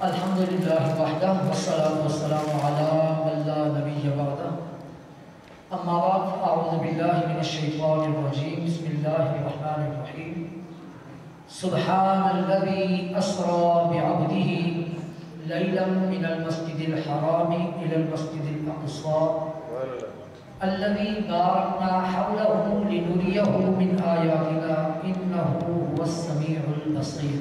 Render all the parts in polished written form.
الحمد للہ وحدہ والصلاة والسلام علی من لا نبی بعدہ اما بعد اعوذ باللہ من الشیطان الرجیم بسم اللہ الرحمن الرحیم سبحان الذی اسری بعبدہ لیلا من المسجد الحرام الى المسجد الاقصى الذي باركنا حوله لنريه من آياتنا إنه هو السميع البصير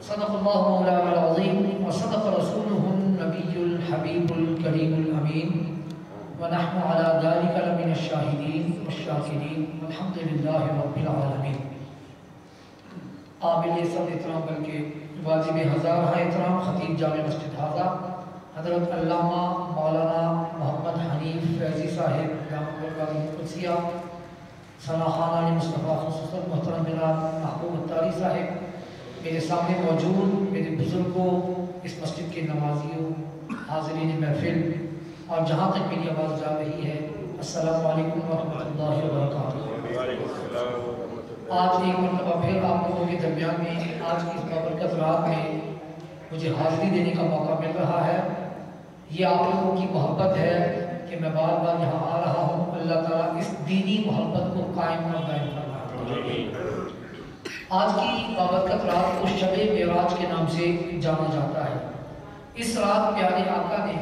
صدق الله مولانا العظيم وصدق رسوله النبي الحبيب الكريم الأمين ونحن على ذلك لمن الشاهدين والشاكرين والحمد لله رب العالمين. قابل صد احترام بلکہ واجب ہزار ہے احترام خطیب جامع مسجد حاضہ حضرت علامہ مولانا محمد حنیف فیضی صاحب رحمۃ اللہ علیہ قدسیہ ثنا خان علی مصطفیٰ خصوصاً محترم جناب محبوب اتاری صاحب، میرے سامنے موجود میرے بزرگوں، اس مسجد کے نمازیوں، حاضرین محفل اور جہاں تک میری آواز جا رہی ہے، السلام علیکم ورحمۃ اللہ وبرکاتہ. آج ایک مرتبہ پھر آپ لوگوں کے درمیان میں آج کی اس بابرکت رات میں مجھے حاضری دینے کا موقع مل رہا ہے. یہ آپ لوگوں کی محبت ہے کہ میں بار بار یہاں آ رہا ہوں. اللہ تعالیٰ اس دینی محبت کو قائم اور دائم فرمائے. آج کی بابرکت رات کو شب معراج کے نام سے جانا جاتا ہے. اس رات پیارے آقا نے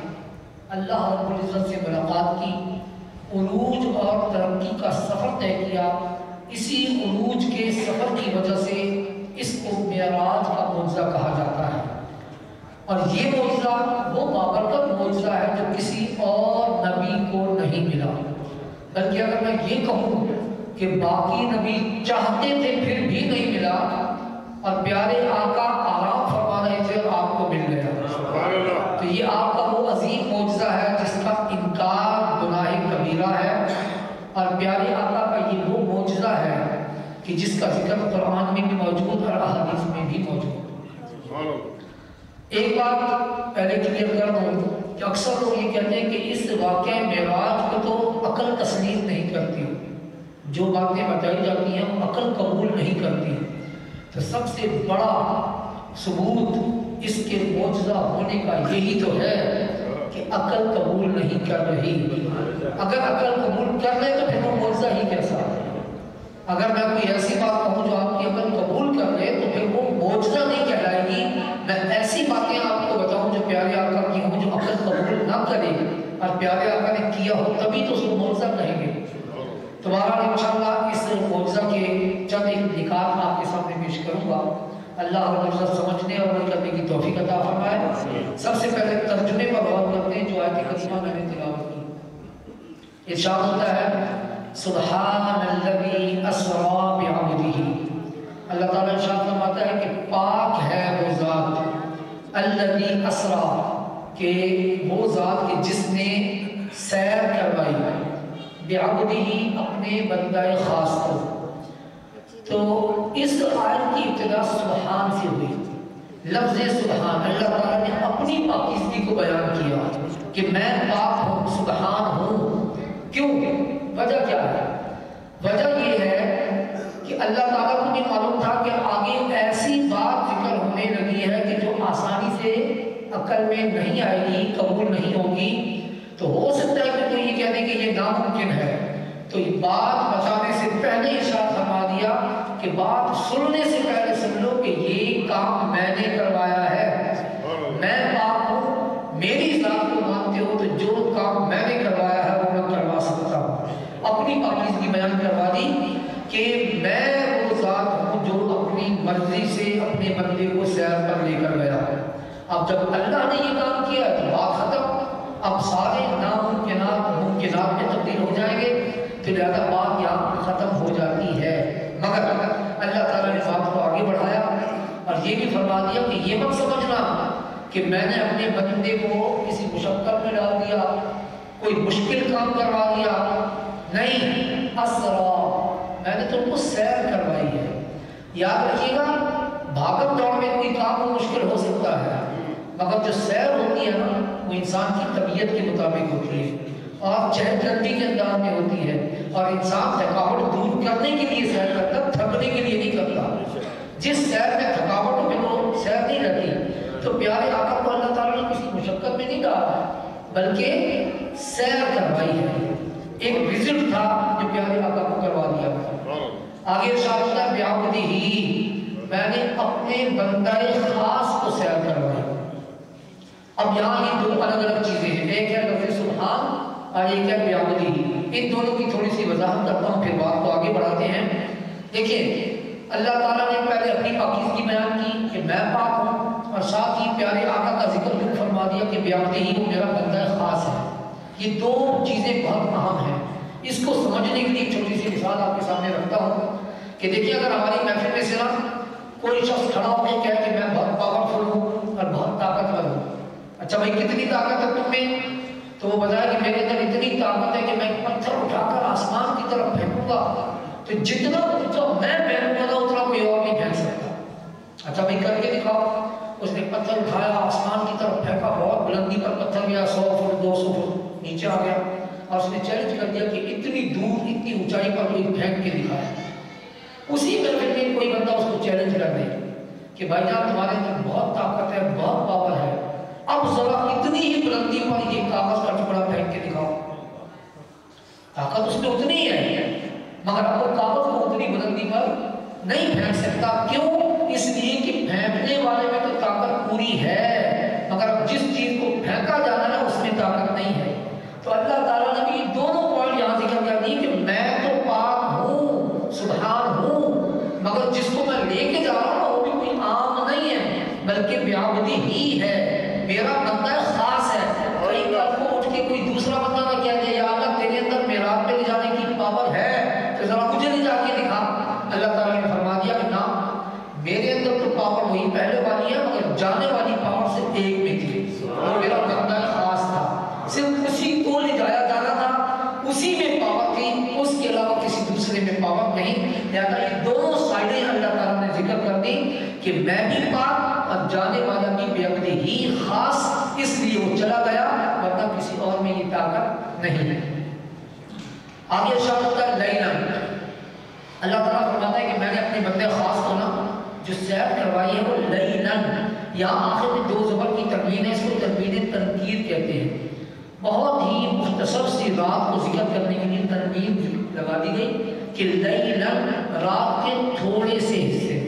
اللہ رب العزت سے ملاقات کی، عروج اور ترقی کا سفر طے کیا. اسی عروج کے سفر کی وجہ سے اس کو معراج کا معجزہ کہا جاتا ہے. اور یہ معجزہ وہ بابرکت معجزہ ہے جو کسی اور نبی کو نہیں ملا. بلکہ اگر میں یہ کہوں کہ باقی نبی چاہتے تھے پھر بھی نہیں ملا، اور پیارے آقا آرام فرما رہے تھے اور آپ کو مل گیا، تو یہ آپ کا وہ عظیم معجزہ ہے جس کا انکار گناہ کبیرہ ہے. اور پیارے آقا کا یہ وہ معجزہ ہے کہ جس کا ذکر قرآن میں بھی موجود اور احادیث میں بھی موجود. ایک بات پہلے کلیئر کر دوں کہ اکثر لوگ یہ کہتے ہیں کہ اس واقعہ معراج کو تو عقل تسلیم نہیں کرتی، جو باتیں بتائی جاتی ہیں وہ عقل قبول نہیں کرتی. تو سب سے بڑا ثبوت اس کے معجزہ ہونے کا یہی تو ہے کہ عقل قبول نہیں کر رہی. اگر عقل قبول کر لے تو پھر وہ معجزہ ہی کیسا ہے. اگر میں کوئی ایسی بات کہوں جو آپ کی عقل قبول کر لے تو پھر وہ معجزہ نہیں کہلائے گی. میں ایسی باتیں آپ کو بتاؤں جو پیارے آقا کی ہوں جو عقل قبول نہ کرے اور پیارے آقا نے کیا ہو تبھی تو اس کو معجزہ کہیں گے. تو بہرحال انشاءاللہ اس معجزہ کے چند ایک نکات آپ کے سامنے پیش کروں گا. اللہ رب العزت سمجھنے اور عمل کرنے کی توفیق عطا فرمائے. سب سے پہلے ترجمے پر غور کرتے ہیں جو آیت کریمہ میں نے تلاوت کی. ارشاد ہوتا ہے سبحان الذی اسری بعبدہ. اللہ تعالیٰ ارشاد فرماتا ہے کہ پاک ہے وہ ذات، الذی اسری کہ وہ ذات کہ جس نے سیر کروائی، بعبدہ اپنے بندہ خاص کو. تو اس آیت کی ابتدا سبحان سے ہوئی. لفظ سبحان اللہ تعالیٰ نے اپنی پاکیزگی کو بیان کیا کہ میں پاک ہوں، سبحان ہوں. کیوں؟ وجہ کیا ہے؟ وجہ یہ ہے کہ اللہ تعالیٰ کو بھی معلوم تھا کہ آگے ایسی بات ذکر ہونے لگی ہے کہ جو آسانی سے عقل میں نہیں آئے گی، قبول نہیں ہوگی. تو ہو سکتا ہے کہ کوئی یہ کہہ دے کہ یہ ناممکن ہے. تو یہ بات بتانے سے پہلے ارشاد فرما دیا کہ بات سننے سے پہلے سن لو کہ یہ کام میں نے کروایا ہے. میں پاک ہوں، میری ذات کو مانتے ہو تو جو کام میں نے کروایا ہے وہ میں کروا سکتا ہوں. اپنی پاکیزگی بیان کروا دی کہ میں وہ ذات ہوں جو اپنی مرضی سے اپنے بندے کو سیر پر لے کر گیا. اب جب اللہ نے یہ کام کیا تو بات ختم. اب سارے ناممکنات ممکنات میں تبدیل ہو جائیں گے، تو لہذا بات یہاں ختم ہو جاتی ہے. مگر اللہ تعالیٰ نے بات کو آگے بڑھایا اور یہ بھی فرما دیا کہ یہ مت سمجھنا کہ میں نے اپنے بندے کو کسی مشقت میں ڈال دیا، کوئی مشکل کام کروا دیا. نہیں، اسرا میں نے تم کو سیر کروائی ہے. یاد رکھیے گا بھاگم دوڑ میں کوئی کام مشکل ہو سکتا ہے، مگر جو سیر ہوتی ہے نا وہ انسان کی طبیعت کے مطابق ہوتی ہے اور چہل قدمی کے انداز میں ہوتی ہے. اور انسان تھکاوٹ دور کرنے کے لیے سیر کرتا، تھکنے کے لیے نہیں کرتا. جس سیر میں تھکاوٹ ہو پھر وہ سیر نہیں رہتی. تو پیارے آقا کو اللہ تعالیٰ نے کسی مشقت میں نہیں ڈالا بلکہ سیر کروائی ہے، ایک وزٹ تھا جو پیارے آقا کو کروا دیا تھا۔ آگے ارشاد ہوتا ہے بیعبدہ، میں نے اپنے بندہ خاص کو سیر کروائی۔ اب یہاں یہ دو الگ الگ چیزیں ہیں، ایک ہے لفظ سبحان اور ایک ہے بیعبدہ۔ ان دونوں کی تھوڑی سی وضاحت کرتا ہوں پھر بات کو آگے بڑھاتے ہیں۔ دیکھیں اللہ تعالیٰ نے پہلے اپنی پاکیزگی بیان کی کہ میں پاک ہوں، اور ساتھ ہی پیارے آقا کا ذکر بھی فرما دیا کہ بیعبدہ وہ میرا بندہ خاص ہے۔ یہ دو چیزیں بہت اہم ہیں، اس کو سمجھنے کے لیے ایک چھوٹی سی مثال آپ کے سامنے رکھتا ہوں کہ دیکھیے اگر ہماری محفل میں سے نا کوئی شخص کھڑا ہو کے کہے کہ میں بہت پاورفل ہوں اور بہت طاقتور ہوں، اچھا بھائی کتنی طاقت ہے تم میں؟ تو وہ بتایا کہ میرے اندر اتنی طاقت ہے کہ میں پتھر اٹھا کر آسمان کی طرف پھینکوں گا تو جتنا میں پھینکوں گا اتنا کوئی اور نہیں پھینک سکتا۔ اچھا بھائی کر کے دکھاؤ۔ اس نے پتھر اٹھایا، آسمان کی طرف پھینکا، بہت بلندی پر پتھر گیا، 100 فٹ 200 فٹ نیچے آ گیا، اور اس نے چیلنج کر دیا کہ اتنی دور اتنی اونچائی پر کوئی پھینک کے دکھائے۔ اسی محفل میں کوئی بندہ اس کو چیلنج کر دے کہ بھائی جان تمہارے اندر بہت طاقت ہے، بہت پاور ہے، اب ذرا اتنی ہی بلندی پر یہ کاغذ کا ٹکڑا پھینک کے دکھاؤ۔ طاقت اس میں اتنی ہی ہے مگر اب وہ کاغذ کو اتنی بلندی پر نہیں پھینک سکتا۔ کیوں؟ اس لیے کہ پھینکنے والے میں تو طاقت پوری ہے مگر اب جس چیز کو پھینکا جانا ہے اس میں طاقت نہیں ہے۔ تو اللہ تعالیٰ نے بھی دونوں پوائنٹ یہاں ذکر کر دی کہ میں تو پاک ہوں، سبحان ہوں، مگر جس کو میں لے کے جا رہا ہوں وہ بھی کوئی عام نہیں ہے بلکہ بیعبدہ ہی ہے، میرا بندہ خاص ہے۔ کئی کل کو اٹھ کے کوئی دوسرا بندہ نہ کہہ دے یا اللہ تیرے اندر معراج پہ لے جانے کی پاور ہے تو ذرا مجھے نہیں جا کے دکھا۔ اللہ تعالیٰ نے فرما دیا کہ نا میرے اندر تو پاور وہی پہلے والی ہے مگر جانے والی پاور سے ایک میں تھی، اور میرا بندہ خاص تھا، صرف اسی کو لے جایا جانا تھا، اسی میں پاور تھی، اس کے علاوہ کسی دوسرے میں پاور نہیں۔ لہٰذا یہ دونوں سائڈیں اللہ تعالیٰ نے ذکر کر دی کہ میں بھی پاک اور جانے والا بھی بیعبدہ ہی خاص، اس لیے وہ چلا گیا ورنہ کسی اور میں یہ طاقت نہیں ہے۔ آگے ارشاد ہوتا ہے لیلا، اللہ تعالیٰ فرماتا ہے کہ میں نے اپنے بندے خاص کو نا جو سیر کروائی ہے وہ لیلا، یہاں آخر میں دو زبر کی تنوین ہے، اس کو تنوین تنکیر کہتے ہیں۔ بہت ہی مختصر سی رات کو ذکر کرنے کے لیے تنوین لگا دی گئی کہ لیلا رات کے تھوڑے سے حصے۔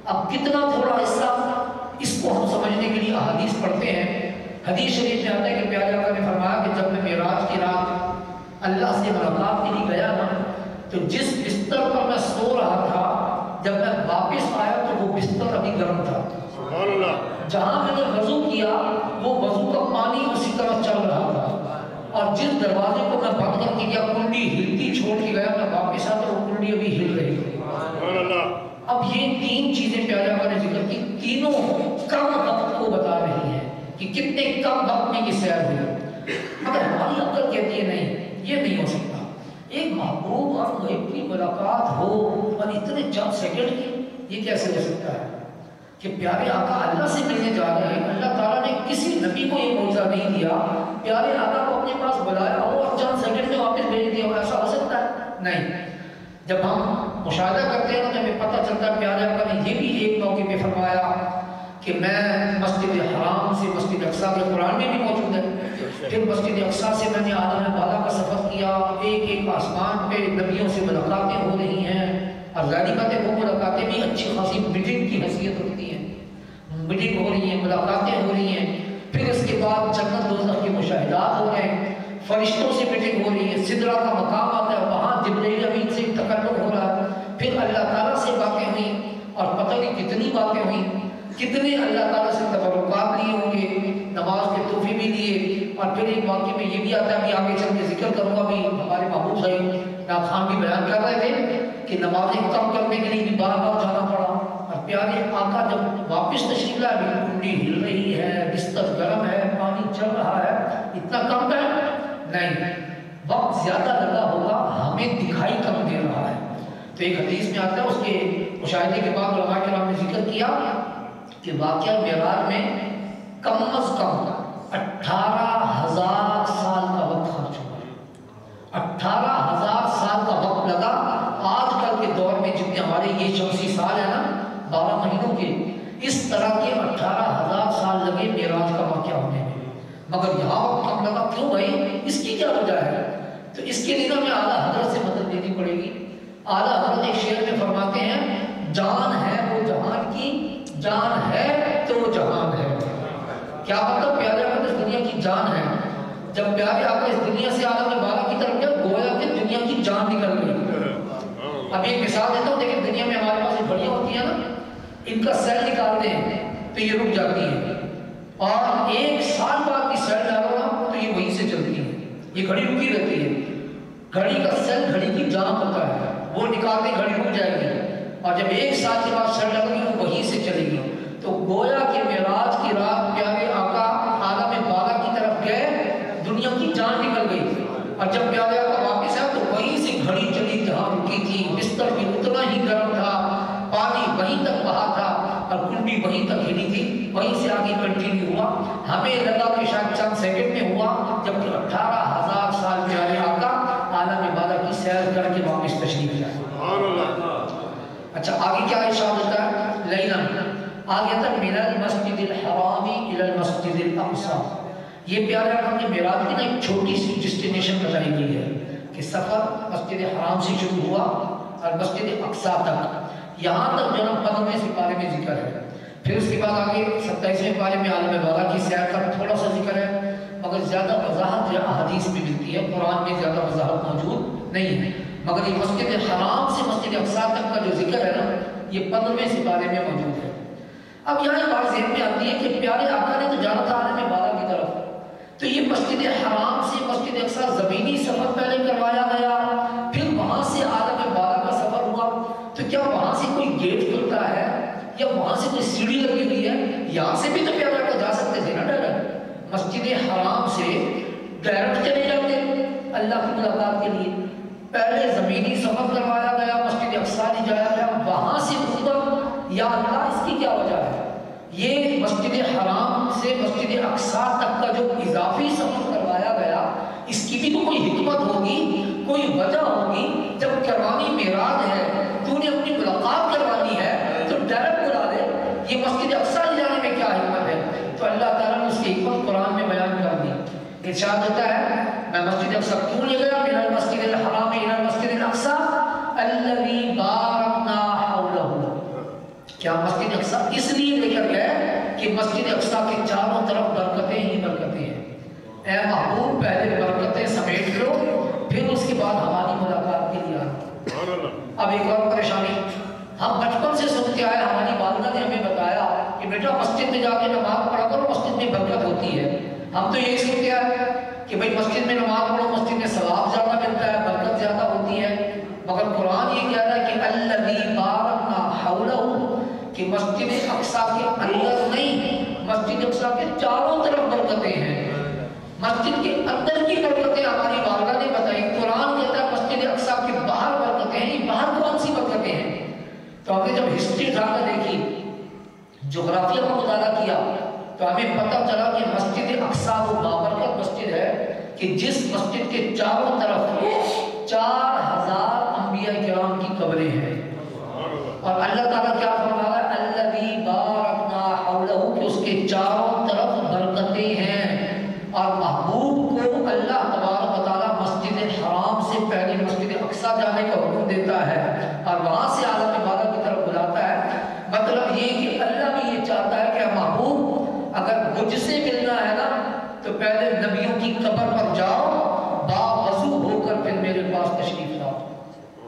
اب کتنا تھوڑا حصہ، اس کو ہم سمجھنے کے لیے احادیث پڑھتے ہیں۔ حدیث شریف میں آتا ہے کہ پیارے آقا نے فرمایا کہ جب میں معراج کی رات اللہ سے ملاقات کے لیے گیا نا تو جس بستر پر میں سو رہا تھا جب میں واپس آیا تو وہ بستر ابھی گرم تھا۔ سبحان اللہ۔ جہاں میں نے وضو کیا وہ وضو کا پانی اسی طرح چل رہا تھا، اور جس دروازے کو میں بند کر کے گیا کنڈی ہلتی چھوڑ کے گیا، میں واپس آیا تو وہ کنڈی ابھی ہل رہی تھی۔ سبحان اللہ۔ اب یہ تین چیزیں پیارے آقا نے ذکر کی، تینوں کم وقت کو بتا رہی ہیں کہ کتنے کم وقت میں یہ سیر ہوئی، مگر ہماری عقل کہتی ہے نہیں یہ نہیں ہو سکتا۔ ایک محبوب اور غیب کی ملاقات ہو اور اتنے چند سیکنڈ کی، یہ کیسے ہو سکتا ہے کہ پیارے آقا اللہ سے ملنے جا رہے ہیں، اللہ تعالیٰ نے کسی نبی کو یہ معجزہ نہیں دیا، پیارے آقا کو اپنے پاس بلایا ہو اور چند سیکنڈ میں واپس بھیج دیا ہو، ایسا ہو سکتا ہے؟ نہیں۔ جب ہم مشاہدہ کرتے ہیں تو ہمیں پتہ چلتا ہے پیارے آقا نے یہ بھی ایک موقع پہ فرمایا کہ میں مسجد حرام سے مسجد اقصیٰ کے قرآن میں بھی موجود ہے، پھر مسجد اقصیٰ سے میں نے عالم بالا کا سفر کیا، ایک ایک آسمان پہ نبیوں سے ملاقاتیں ہو رہی ہیں، اور ظاہری بات ہے وہ ملاقاتیں بھی اچھی خاصی میٹنگ کی حیثیت رکھتی ہیں، میٹنگ ہو رہی ہیں، ملاقاتیں ہو رہی ہیں، پھر اس کے بعد جنت دوزخ کے مشاہدات ہو رہے ہیں، فرشتوں سے میٹنگ ہو رہی ہے، سدرہ کا مقام آتا ہے وہاں جبرائیل امین سے تکلم ہو رہا ہے، پھر اللہ تعالیٰ سے باتیں ہوئیں اور پتہ نہیں کتنی باتیں ہوئیں، کتنے اللہ تعالیٰ سے تبرکات لیے ہوں گے، نماز کے تحفے بھی لیے، اور پھر ایک واقعے میں یہ بھی آتا ہے کہ آگے چل کے ذکر کروں گا، بھی ہمارے محبوب صاحب نعت خان بھی بیان کر رہے تھے کہ نمازیں کم کرنے کے لیے بھی بار بار جانا پڑا، اور پیارے آقا جب واپس تشریف لائے بالکل کنڈی ہل رہی ہے، بستر گرم ہے، پانی چل رہا ہے، اتنا کم ہے نہیں، وقت زیادہ لگا ہوگا، ہمیں دکھائی کم دے رہا ہے۔ تو ایک حدیث میں آتا ہے، اس کے مشاہدے کے بعد علماء کرام نے ذکر کیا کہ واقعہ معراج میں کم از کم 18,000 سال کا وقت خرچ ہوا، 18,000 سال کا وقت لگا۔ آج کل کے دور میں جتنے ہمارے یہ شمسی سال ہے نا 12 مہینوں کے، اس طرح کے 18,000 سال مگر یہاں وقت کم لگا، کیوں بھائی اس کی کیا وجہ ہے؟ تو اس کے لیے ہمیں اعلیٰ حضرت سے مدد دینی پڑے گی۔ اعلیٰ حضرت ایک شعر میں فرماتے ہیں جان ہے وہ جہان کی، جان ہے تو وہ جہان ہے۔ کیا مطلب؟ پیارے آقا اس دنیا کی جان ہے، جب پیارے آقا اس دنیا سے عالم بالا کی طرف گئے گویا کہ دنیا کی جان نکل گئی۔ اب ایک مثال دیتا ہوں، دیکھیں دنیا میں ہمارے پاس گھڑیاں ہوتی ہیں نا، ان کا سیل نکالتے ہیں تو یہ رک جاتی ہے، اور 1 سال بعد کی سیل ڈالو نا تو یہ وہیں سے چلتی ہے، یہ گھڑی رکی رہتی ہے۔ گھڑی کا سیل گھڑی کی جان ہوتا ہے، وہ نکالتے گھڑی رک جائے گی، اور جب 1 سال کے بعد سیل ڈالو گی وہ وہیں سے چلے گی۔ تو گویا کہ معراج کی رات پیارے آقا عالم بالا کی طرف گئے، دنیا کی جان نکل گئی، اور جب پیارے آقا واپس آئے تو وہیں سے گھڑی چلی جہاں رکی تھی، بستر بھی اتنا ہی گرم تھا، پانی وہیں تک بہا تھا، اور کنڈی وہیں تک ہلی تھی، وہیں سے آگے کنٹینیو ہوا۔ ہمیں لگا کہ شاید چند سیکنڈ میں ہوا، جبکہ 18,000 سال پیارے آقا عالم بالا کی سیر کر کے واپس تشریف لائے۔ اچھا آگے کیا ارشاد ہوتا ہے؟ لیلاً آگے تک من المسجد الحرام الى المسجد الاقصی، یہ پیارے آقا کے معراج کی ایک چھوٹی سی ڈسٹینیشن بتائی گئی ہے کہ سفر مسجد حرام سے شروع ہوا اور مسجد اقصی تک، یہاں تک جو 15ویں سپارے میں ذکر ہے۔ پھر اس کے بعد آگے 27ویں پارے میں عالم بالا کی سیر کا تھوڑا سا ذکر ہے، مگر زیادہ وضاحت جو احادیث میں ملتی ہے، قرآن میں زیادہ وضاحت موجود نہیں ہے، مگر یہ مسجد حرام سے مسجد اقصی تک کا جو ذکر ہے نا، یہ 15ویں سپارے میں موجود ہے۔ اب یہاں ایک بات ذہن میں آتی ہے کہ پیارے آقا نے تو جانا تھا عالم بالا کی طرف، تو یہ مسجد حرام سے مسجد اقصی زمینی سفر پہلے کروایا گیا، پھر وہاں سے عالم بالا کا سفر ہوا، تو کیا وہاں سے کوئی گیٹ کھلتا ہے یا وہاں سے کوئی سیڑھی لگی ہوئی ہے؟ یہاں سے بھی تو پیارے آقا جا سکتے تھے نا ڈائریکٹ، مسجد حرام سے ڈائریکٹ چلے جاتے اللہ کی ملاقات کے لیے۔ پہلے زمینی سفر کروایا گیا، مسجد اقصی لے جایا گیا، وہاں سے اوپر، یا اللہ اس کی کیا وجہ ہے؟ یہ مسجد حرام سے مسجد اقصی تک کا جو اضافی سفر کروایا گیا، اس کی بھی تو کوئی حکمت ہوگی، کوئی وجہ ہوگی۔ جب کروانی معراج ہے، تو نے اپنی ملاقات کروانی ہے تو ڈائریکٹ بلا دے، یہ مسجد اقصی لے جانے میں کیا حکمت ہے؟ تو اللہ تعالیٰ نے اس کی حکمت قرآن میں بیان کر دی۔ ارشاد ہوتا ہے میں مسجد اقصی کیوں لے گیا؟ من المسجد الحرام الى المسجد الاقصی الذی بارکنا حولہ، کیا مسجد اقصی اس لیے لے کر گئے کہ مسجد اقصی کے چاروں طرف برکتیں ہی برکتیں ہیں۔ اے محبوب پہلے برکتیں سمیٹ لو، پھر اس کے بعد ہماری ملاقات کے لیے آنا۔ اب ایک اور پریشانی، ہم بچپن سے سنتے آئے، ہماری والدہ نے ہمیں بتایا کہ بیٹا مسجد میں جا کے نماز پڑھا کرو، مسجد میں برکت ہوتی ہے۔ ہم تو یہی سنتے آئے کہ بھائی مسجد میں نماز پڑھو، مسجد میں ثواب زیادہ ملتا ہے، برکت زیادہ ہوتی ہے، مگر قرآن یہ کہہ رہا ہے کہ الذی بارکنا حولہ، کہ مسجد اقصی کے اندر نہیں، مسجد اقصی کے چاروں طرف برکتیں ہیں۔ مسجد کے اندر کی برکتیں ہماری والدہ نے بتائی، قرآن کہتا ہے مسجد اقصی کے باہر برکتیں ہیں۔ یہ باہر کون سی برکتیں ہیں؟ تو ہم نے جب ہسٹری ڈھانکہ دیکھی، جغرافیہ کا مطالعہ کیا، تو ہمیں پتہ چلا کہ مسجد اقصی وہ بابرکت مسجد ہے کہ جس مسجد کے چاروں طرف 4000 انبیاء کرام کی قبریں ہیں، اور اللہ تعالیٰ کیا فرما رہا ہے؟ الذی بارکنا حولہ، کہ اس کے چاروں طرف برکتیں ہیں۔ اور محبوب کو اللہ تبارک و تعالیٰ مسجد حرام سے پہلے مسجد اقصی جانے کا حکم دیتا ہے، اور وہاں سے عالم بالا کی طرف بلاتا ہے۔ مطلب یہ کہ اللہ بھی یہ چاہتا ہے کہ محبوب اگر مجھ سے ملنا ہے نا تو پہلے نبیوں کی قبر پر جاؤ، باوضو ہو کر پھر میرے پاس تشریف لاؤ۔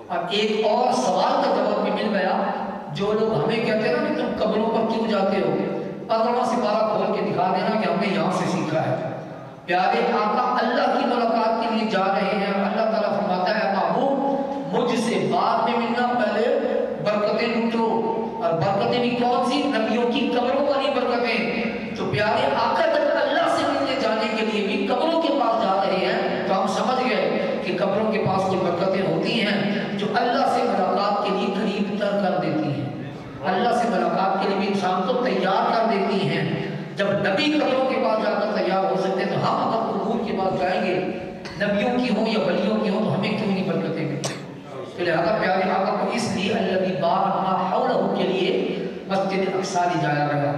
اب ایک اور سوال کا جواب بھی مل گیا، جو لوگ ہمیں کہتے ہیں نا کہ تم قبروں پر کیوں جاتے ہو، 15واں سپارہ کھول کے دکھا دینا کہ ہم نے یہاں سے سیکھا ہے۔ پیارے آقا اللہ کی ملاقات کے لیے جا رہے ہیں، اللہ تعالیٰ فرماتا ہے محبوب مجھ سے بعد میں ملنا، پہلے برکتیں لوٹو، اور برکتیں بھی کون سی؟ نبیوں کی قبروں والی برکتیں۔ تو پیارے آقا تک اللہ سے ملنے جانے کے لیے بھی قبروں کے پاس جا رہے ہیں، تو ہم سمجھ گئے کہ قبروں کے پاس کوئی برکتیں ہوتی ہیں جو اللہ سے ملاقات کے لیے قریب تر کر دیتی ہیں، اللہ سے ملاقات کے لیے بھی انسان کو تیار کر دیتی ہیں۔ جب نبی قبروں کے پاس جا کر تیار ہو سکتے ہیں تو ہم اگر قبور کے پاس جائیں گے، نبیوں کی ہوں یا ولیوں کی ہوں، تو ہمیں کیوں نہیں برکتیں ملیں؟ تو لہٰذا پیارے آقا کو اس لیے الذی بارکنا حولہ کے لیے مسجد اقصی لے جایا گیا۔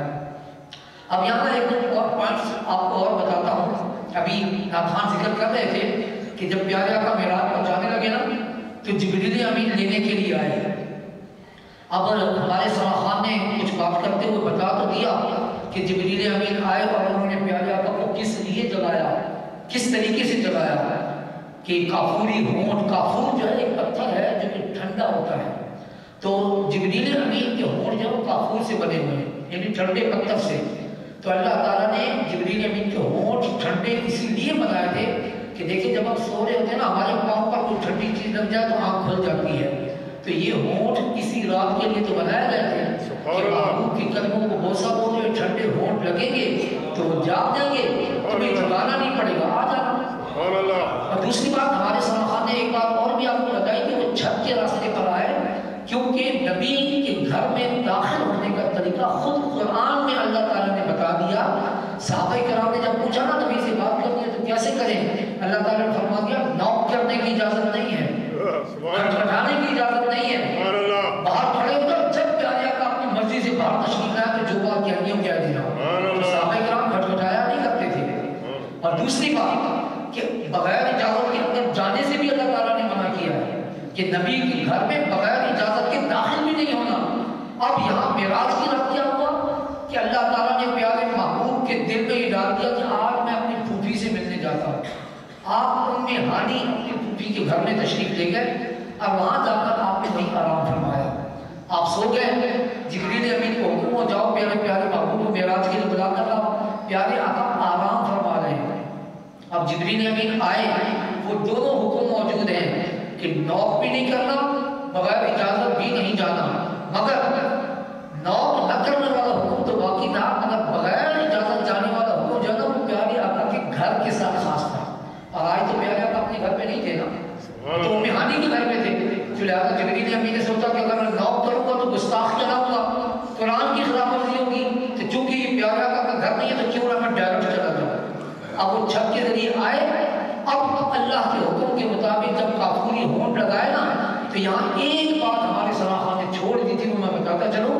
اب یہاں پر ایک دو اور پوائنٹس آپ کو اور بتاتا ہوں. ابھی ناتھان ذکر کر رہے تھے کہ جب پیارے آقا معراج پر جانے لگے نا تو جبریل امین لینے کے لیے آئے. اب ہمارے سراخان نے کچھ بات کرتے ہوئے بتا تو دیا کہ جبریل امین آئے اور انہوں نے پیارے آقا کو کس لیے جگایا, کس طریقے سے جگایا کہ کافوری ہونٹ, کافور جو ہے ایک پتھر ہے جو کہ ٹھنڈا ہوتا ہے, تو جبریل امین کے ہونٹ جو ہے وہ کافور سے بنے ہوئے ہیں, یعنی ٹھنڈے پتھر سے. تو اللہ تعالیٰ نے جبریل امین کے ہونٹ ٹھنڈے اسی لیے بنائے تھے کہ دیکھیں جب ہم سو رہے ہوتے ہیں نا, ہمارے پاؤں پر کوئی ٹھنڈی چیز لگ جائے تو آنکھ کھل جاتی ہے. تو یہ ہونٹ اسی رات کے لیے تو بنائے گئے تھے کہ محبوب کی قدموں کو بوسہ بولے ہوئے ٹھنڈے ہونٹ لگیں گے تو وہ جاگ جائیں گے, تمہیں جگانا نہیں پڑے گا, آ جانا. اور دوسری بات ہمارے سراخان نے ایک بات اور بھی آپ کو بتائی کہ وہ چھت کے راستے پر آئے, کیونکہ نبی کے گھر میں داخل ہونے کا طریقہ خود قرآن میں اللہ تعالیٰ نے بتا دیا. صحابہ کرام نے جب پوچھا نا نبی سے بات کرنی ہے تو کیسے کریں, اللہ تعالیٰ نے فرما دیا نوک کرنے کی اجازت نہیں ہے, کھٹکھٹانے کی اجازت نہیں ہے, باہر کھڑے ہو کر جب پیارے آقا اپنی مرضی سے باہر تشریف لائے تو جو بات کہنی ہو کہہ دینا. صحابہ کرام کھٹکھٹایا نہیں کرتے تھے. اور دوسری بات کہ بغیر اجازت کے اندر جانے سے بھی اللہ تعالیٰ نے منع کیا ہے کہ نبی کے گھر میں بغیر اجازت کے داخل بھی نہیں ہونا. اب یہاں معراج کی رات کیا ہوا کہ اللہ تعالیٰ نے پیارے محبوب کے دل میں یہ ڈال دیا کہ آج میں اپنی پھوپھی سے ملنے جاتا ہوں. آپ ام ہانی اپنی پھوپھی کے گھر میں تشریف لے گئے اور وہاں جا کر آپ نے وہیں آرام فرمایا. آپ سو گئے, جبریل امین کو حکم ہو جاؤ پیارے پیارے محبوب کو معراج کے لیے بلا کر لاؤ. پیارے آقا آرام فرما رہے ہیں. اب جبریل امین آئے, وہ دونوں حکم موجود ہیں کہ نوک بھی نہیں کرنا, بغیر اجازت بھی نہیں جانا. مگر نوک نہ کرنے والا حکم تو باقی تھا, مگر بغیر اجازت جانے والا حکم جو ہے نا وہ پیارے آقا کے گھر کے ساتھ خاص تھا. اور آج تو پیارے آقا اپنے گھر پہ نہیں تھے نا, تو مہانی کے گھر میں تھے. تو لہٰذا جبریل امین نے سوچا کہ اگر میں نوک کروں گا تو گستاخ چلاؤں گا, قرآن کی خلاف ورزی ہوگی, تو چونکہ یہ پیارے آقا کا گھر نہیں ہے تو کیوں نہ میں ڈائریکٹ چلا جاؤں. اب وہ چھت کے ذریعے آئے. اب اللہ کے حکم کے مطابق جب کافوری ہونٹ لگائے نا تو یہاں ایک بات ہمارے سراخان نے چھوڑ دی تھی, وہ میں بتاتا چلوں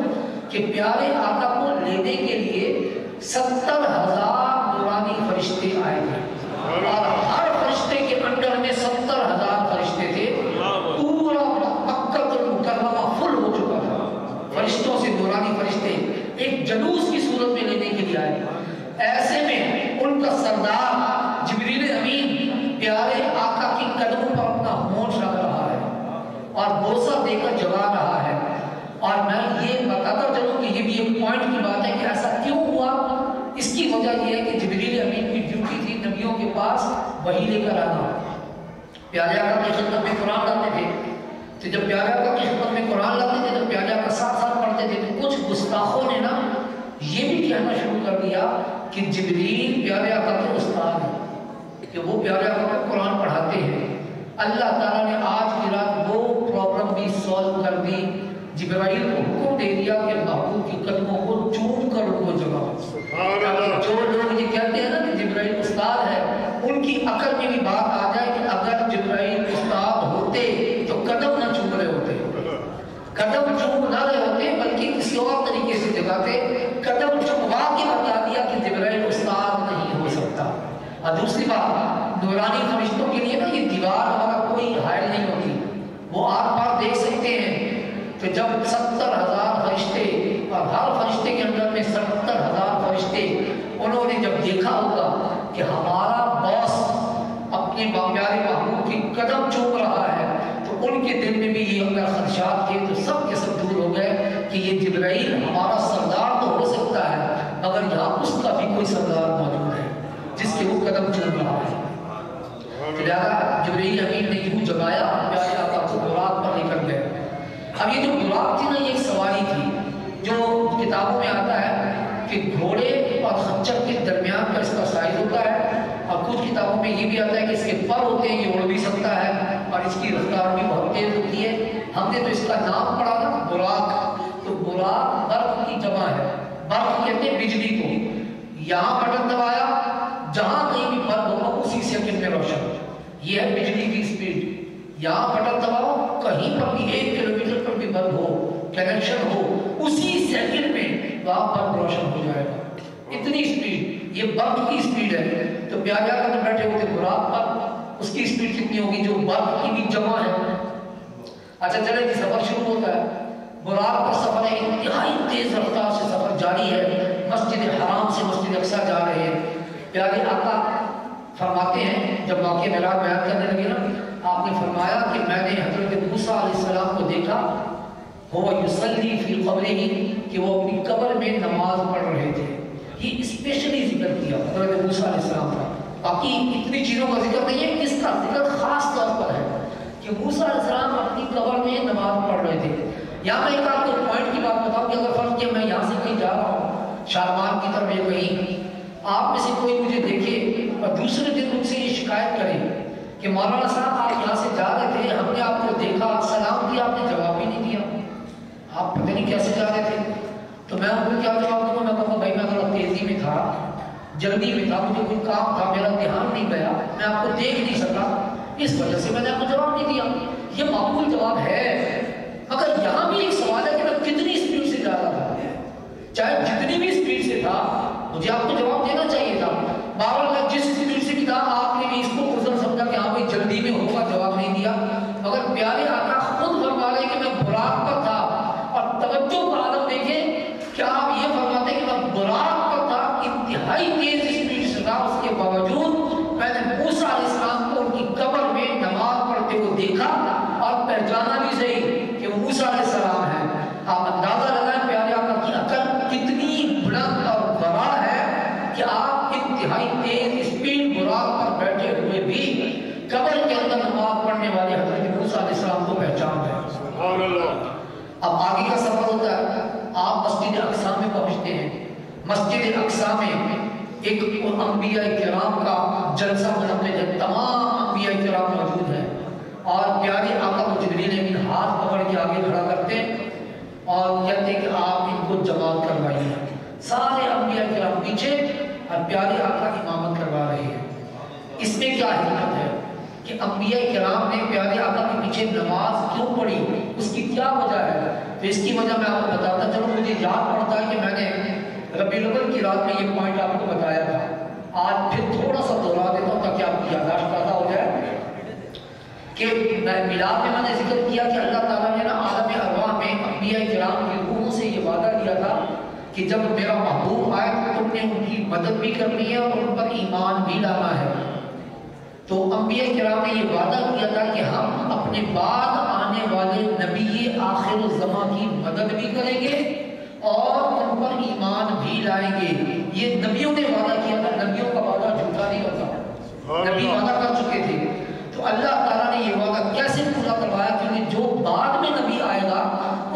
کہ پیارے آقا کو لینے کے لیے 70,000 نورانی فرشتے آئے تھے, اور ہر فرشتے کے انڈر میں 70,000 فرشتے تھے. پورا مکہ المکرمہ فل ہو چکا تھا فرشتوں سے. نورانی فرشتے ایک جلوس کی صورت میں لینے کے لیے آئے. ایسے میں ان کا سردار جبریل امین پیارے آقا کی قدموں پر اپنا ہونٹ رکھ رہا ہے اور بوسہ دے کر جگا رہا ہے. اور میں یہ بتاتا چلوں کہ یہ بھی ایک پوائنٹ کی بات ہے کہ ایسا کیوں ہوا. اس کی وجہ یہ ہے کہ جبریل امین کی ڈیوٹی تھی نبیوں کے پاس وحی لے کر آنا. پیارے آقا کی خدمت میں قرآن لاتے تھے, تو جب پیارے آقا کی خدمت میں قرآن لاتے تھے تو پیارے آقا ساتھ ساتھ پڑھتے تھے. تو کچھ گستاخوں نے نا یہ بھی کہنا شروع کر دیا کہ جبریل پیارے آقا کے استاد ہیں, کہ وہ پیارے آقا کو قرآن پڑھاتے ہیں. اللہ تعالیٰ نے آج کی رات وہ پرابلم بھی سولو کر دی. جبرائیل کو حکم دے دیا کہ محبوب کی قدموں کو چوم کر ان کو جگاؤ. جو لوگ یہ کہتے ہیں نا کہ جبرائیل استاد ہے, ان کی عقل میں بھی بات آ جائے کہ اگر جبرائیل استاد ہوتے تو قدم نہ چوم رہے ہوتے, قدم چوم نہ رہے ہوتے بلکہ کسی اور طریقے سے جگاتے. قدم چموا کے بتا دیا کہ جبرائیل استاد نہیں ہو سکتا. اور دوسری بات, نورانی فرشتوں کے لیے نا یہ دیوار ہمارا کوئی حائل نہیں ہوتی, وہ آر پار دیکھ سکتے ہیں. تو جب 70,000 فرشتے اور ہر فرشتے کے اندر میں 70,000 فرشتے, انہوں نے جب دیکھا ہوگا کہ ہمارا باس اپنے پیارے محبوب کی قدم چوم رہا ہے, تو ان کے دل میں بھی یہ اگر خدشات تھے تو سب کے سب دور ہو گئے کہ یہ جبرائیل ہمارا سردار تو ہو سکتا ہے مگر یہاں اس کا بھی کوئی سردار موجود ہے جس کے وہ قدم چوم رہا ہے. لہٰذا جبرائیل امین نے یوں جگایا, پیارے آقا کو براق پر لے کر گئے. اب یہ جو براق تھی نا یہ ایک سواری تھی جو کتابوں میں آتا ہے کہ گھوڑے اور خچر کے درمیان کا اس کا سائز ہوتا ہے, اور کچھ کتابوں میں یہ بھی آتا ہے کہ اس کے پر ہوتے ہیں, یہ اڑ بھی سکتا ہے اور اس کی رفتار بھی بہت تیز ہوتی ہے. ہم نے تو اس کا نام پڑھا نا براق, تو براق برق کی جمع ہے. برق کہتے ہیں بجلی کو. یہاں بٹن دبایا, جہاں کہیں بھی بلب ہوگا اسی سیکنڈ میں روشن. یہ ہے بجلی کی اسپیڈ. یہاں بٹن دباؤ, کہیں پر بھی 1 کلومیٹر پر بھی بلب ہو, کنیکشن ہو, اسی سیکنڈ میں وہاں بلب روشن ہو جائے گا. اتنی اسپیڈ، یہ برق کی اسپیڈ ہے. تو پیارے آقا نے بیٹھے ہوتے براق پر، اس کی اسپیڈ کتنی ہوگی جو برق کی بھی جمع ہے. اچھا چلے جی سفر شروع ہوتا ہے. براق پر سفر ہے، انتہائی تیز رفتار سے سفر جاری ہے. مسجد حرام سے مسجد اقصیٰ جا رہے ہیں. پیارے آقا فرماتے ہیں جب واقعہ معراج بیان کرنے لگے نا، آپ نے فرمایا کہ میں نے حضرت موسیٰ علیہ السلام کو دیکھا وہ یصلی فی قبرہ، کہ وہ اپنی قبر میں نماز پڑھ رہے تھے. یہ اسپیشلی ذکر کیا حضرت موسیٰ علیہ السلام کا. باقی اتنی چیزوں کا ذکر نہیں ہے، اس کا ذکر خاص طور پر ہے کہ موسیٰ علیہ السلام اپنی قبر میں نماز پڑھ رہے تھے. یہاں میں ایک آپ کو پوائنٹ کی بات بتاؤں کہ اگر فرض کیا میں یہاں سے کہیں جا رہا ہوں شارمان کی طرف یا کہیں، آپ میں سے کوئی مجھے دیکھے اور دوسرے دن مجھ سے یہ شکایت کرے کہ مولانا صاحب آپ یہاں سے جا رہے تھے، ہم نے آپ کو دیکھا، سلام کیا، آپ نے جواب ہی نہیں دیا، آپ پتہ نہیں کیسے جا رہے تھے. تو میں ان کو کیا جواب دوں؟ میں کہوں بھائی میں ذرا تیزی میں تھا، جلدی میں تھا، مجھے کوئی کام تھا، میرا دھیان نہیں گیا، میں آپ کو دیکھ نہیں سکا، اس وجہ سے میں نے آپ کو جواب نہیں دیا. یہ معقول جواب ہے. مگر یہاں بھی ایک سوال ہے کہ میں کتنی اسپیڈ سے جا رہا تھا، چاہے جتنی بھی اسپیڈ سے تھا مجھے آپ کو جواب دینا چاہیے تھا. بہرحال میں جس اسپیڈ سے بھی تھا آپ نے بھی اس کو عذر سمجھا کہ ہاں بھائی جلدی میں ہوگا، جواب نہیں دیا. مگر پیارے آقا خود فرما رہے کہ میں براق پر تھا. اور توجہ کا عالم دیکھیں کہ آپ یہ فرماتے ہیں کہ میں براق پر تھا، انتہائی تیز اسپیڈ سے تھا، اس کے باوجود میں نے موسیٰ علیہ السلام کو ان کی قبر میں نماز پڑھتے ہوئے دیکھا اور پہچانا بھی صحیح کہ وہ موسیٰ علیہ السلام ہے. آپ اندازہ لگائیں پیارے آقا کی عقل کتنی بلند اور بڑا ہے کہ آپ انتہائی تیز اسپیڈ براق پر بیٹھے ہوئے بھی قبر کے اندر نماز پڑھنے والے حضرت موسیٰ علیہ السلام کو پہچان گئے. سبحان اللہ. اب آگے کا سفر ہوتا ہے، آپ مسجد اقصیٰ میں پہنچتے ہیں. مسجد اقصیٰ میں ایک انبیاء کرام کا جلسہ منعقد ہے، تمام انبیاء کرام موجود ہیں اور پیارے آقا کو جبریل امین ہاتھ پکڑ کے آگے کھڑا کرتے ہیں اور کہتے ہیں کہ آپ ان کو جماعت کروائیے. سارے انبیاء کرام پیچھے اور پیارے آقا امامت کروا رہے ہیں. اس میں کیا حکمت ہے کہ انبیاء کرام نے پیارے آقا کے پیچھے نماز کیوں پڑھی، اس کی کیا وجہ ہے؟ تو اس کی وجہ میں آپ کو بتاتا چلوں. مجھے یاد پڑتا ہے کہ میں نے ربیع الاول کی رات میں یہ پوائنٹ آپ کو بتایا تھا. آج پھر تھوڑا سا دوہرا دیتا ہوں تاکہ آپ کی یادداشت تازہ ہو جائے کہ میلاد میں نے ذکر کیا کہ اللہ تعالیٰ نے عالم ارواح میں انبیاء کرام کی روحوں سے یہ وعدہ کیا تھا کہ جب میرا محبوب آئے تو تم نے ان کی مدد بھی کرنی ہے اور ان پر ایمان بھی لانا ہے. تو انبیاء کرام نے یہ وعدہ کیا تھا کہ ہم اپنے بعد آنے والے نبی آخر الزمان کی مدد بھی کریں گے اور ان پر ایمان بھی لائیں گے. یہ نبیوں نے وعدہ کیا تھا، نبیوں کا وعدہ جھوٹا نہیں ہوتا، نبی وعدہ کر چکے تھے. تو اللہ تعالیٰ نے یہ وعدہ کیسے پورا کروایا؟ کیونکہ جو بعد میں نبی آئے گا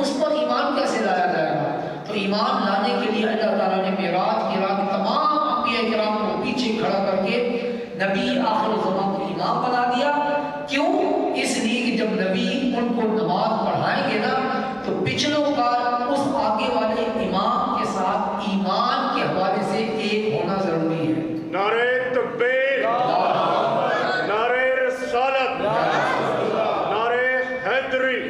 اس پر ایمان کیسے لایا جائے گا؟ تو ایمان لانے کے لیے اللہ تعالیٰ نے معراج کی رات تمام انبیاء کرام کو پیچھے کھڑا کر کے نبی آخر الزمان کو امام بنا دیا. کیوں؟ اس لیے کہ جب نبی ان کو نماز پڑھائیں گے نا تو پچھلوں کا اس آگے والے امام کے ساتھ ایمان کے حوالے سے ایک ہونا ضروری ہے. نعرہ تکبیر، نعرہ رسالت، نعرہ حیدری.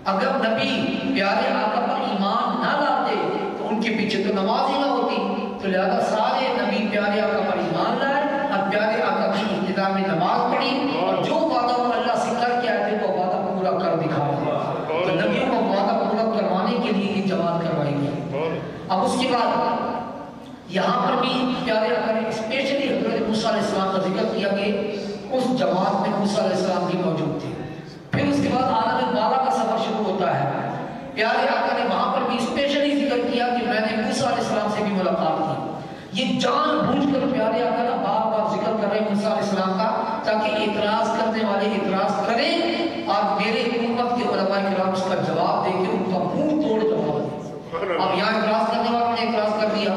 اگر نبی پیارے آقا پر ایمان نہ لاتے تو ان کے پیچھے تو نماز ہی نہ ہوتی. تو لہذا سارے نبی پیارے آقا پر ایمان لائے اور پیارے آقا کی ابتدا میں نماز پڑھی اور جو وعدہ وہ اللہ سے کر کے آئے تھے وہ وعدہ پورا کر دکھا دیا. تو نبیوں کو وعدہ پورا کروانے کے لیے یہ جماعت کروائی گئی. اب اس کے بعد یہاں پر بھی پیارے آقا نے اسپیشلی حضرت موسیٰ علیہ السلام کا ذکر کیا کہ اس جماعت میں موسیٰ علیہ السلام بھی موجود تھے. پھر اس کے بعد عالم بالا کا سفر شروع ہوتا ہے. پیارے آقا نے وہاں پر بھی اسپیشلی ذکر کیا کہ میں نے موسیٰ علیہ السلام سے بھی ملاقات کی. یہ جان بوجھ کر پیارے آقا نے بار بار ذکر کر رہے ہیں موسیٰ علیہ السلام کا تاکہ اعتراض کرنے والے اعتراض کریں اور میرے امت کے علماء کرام اس کا جواب دے کے ان کا منہ توڑ جواب دیں. اب یہاں اعتراض کرنے والوں نے اعتراض کر دیا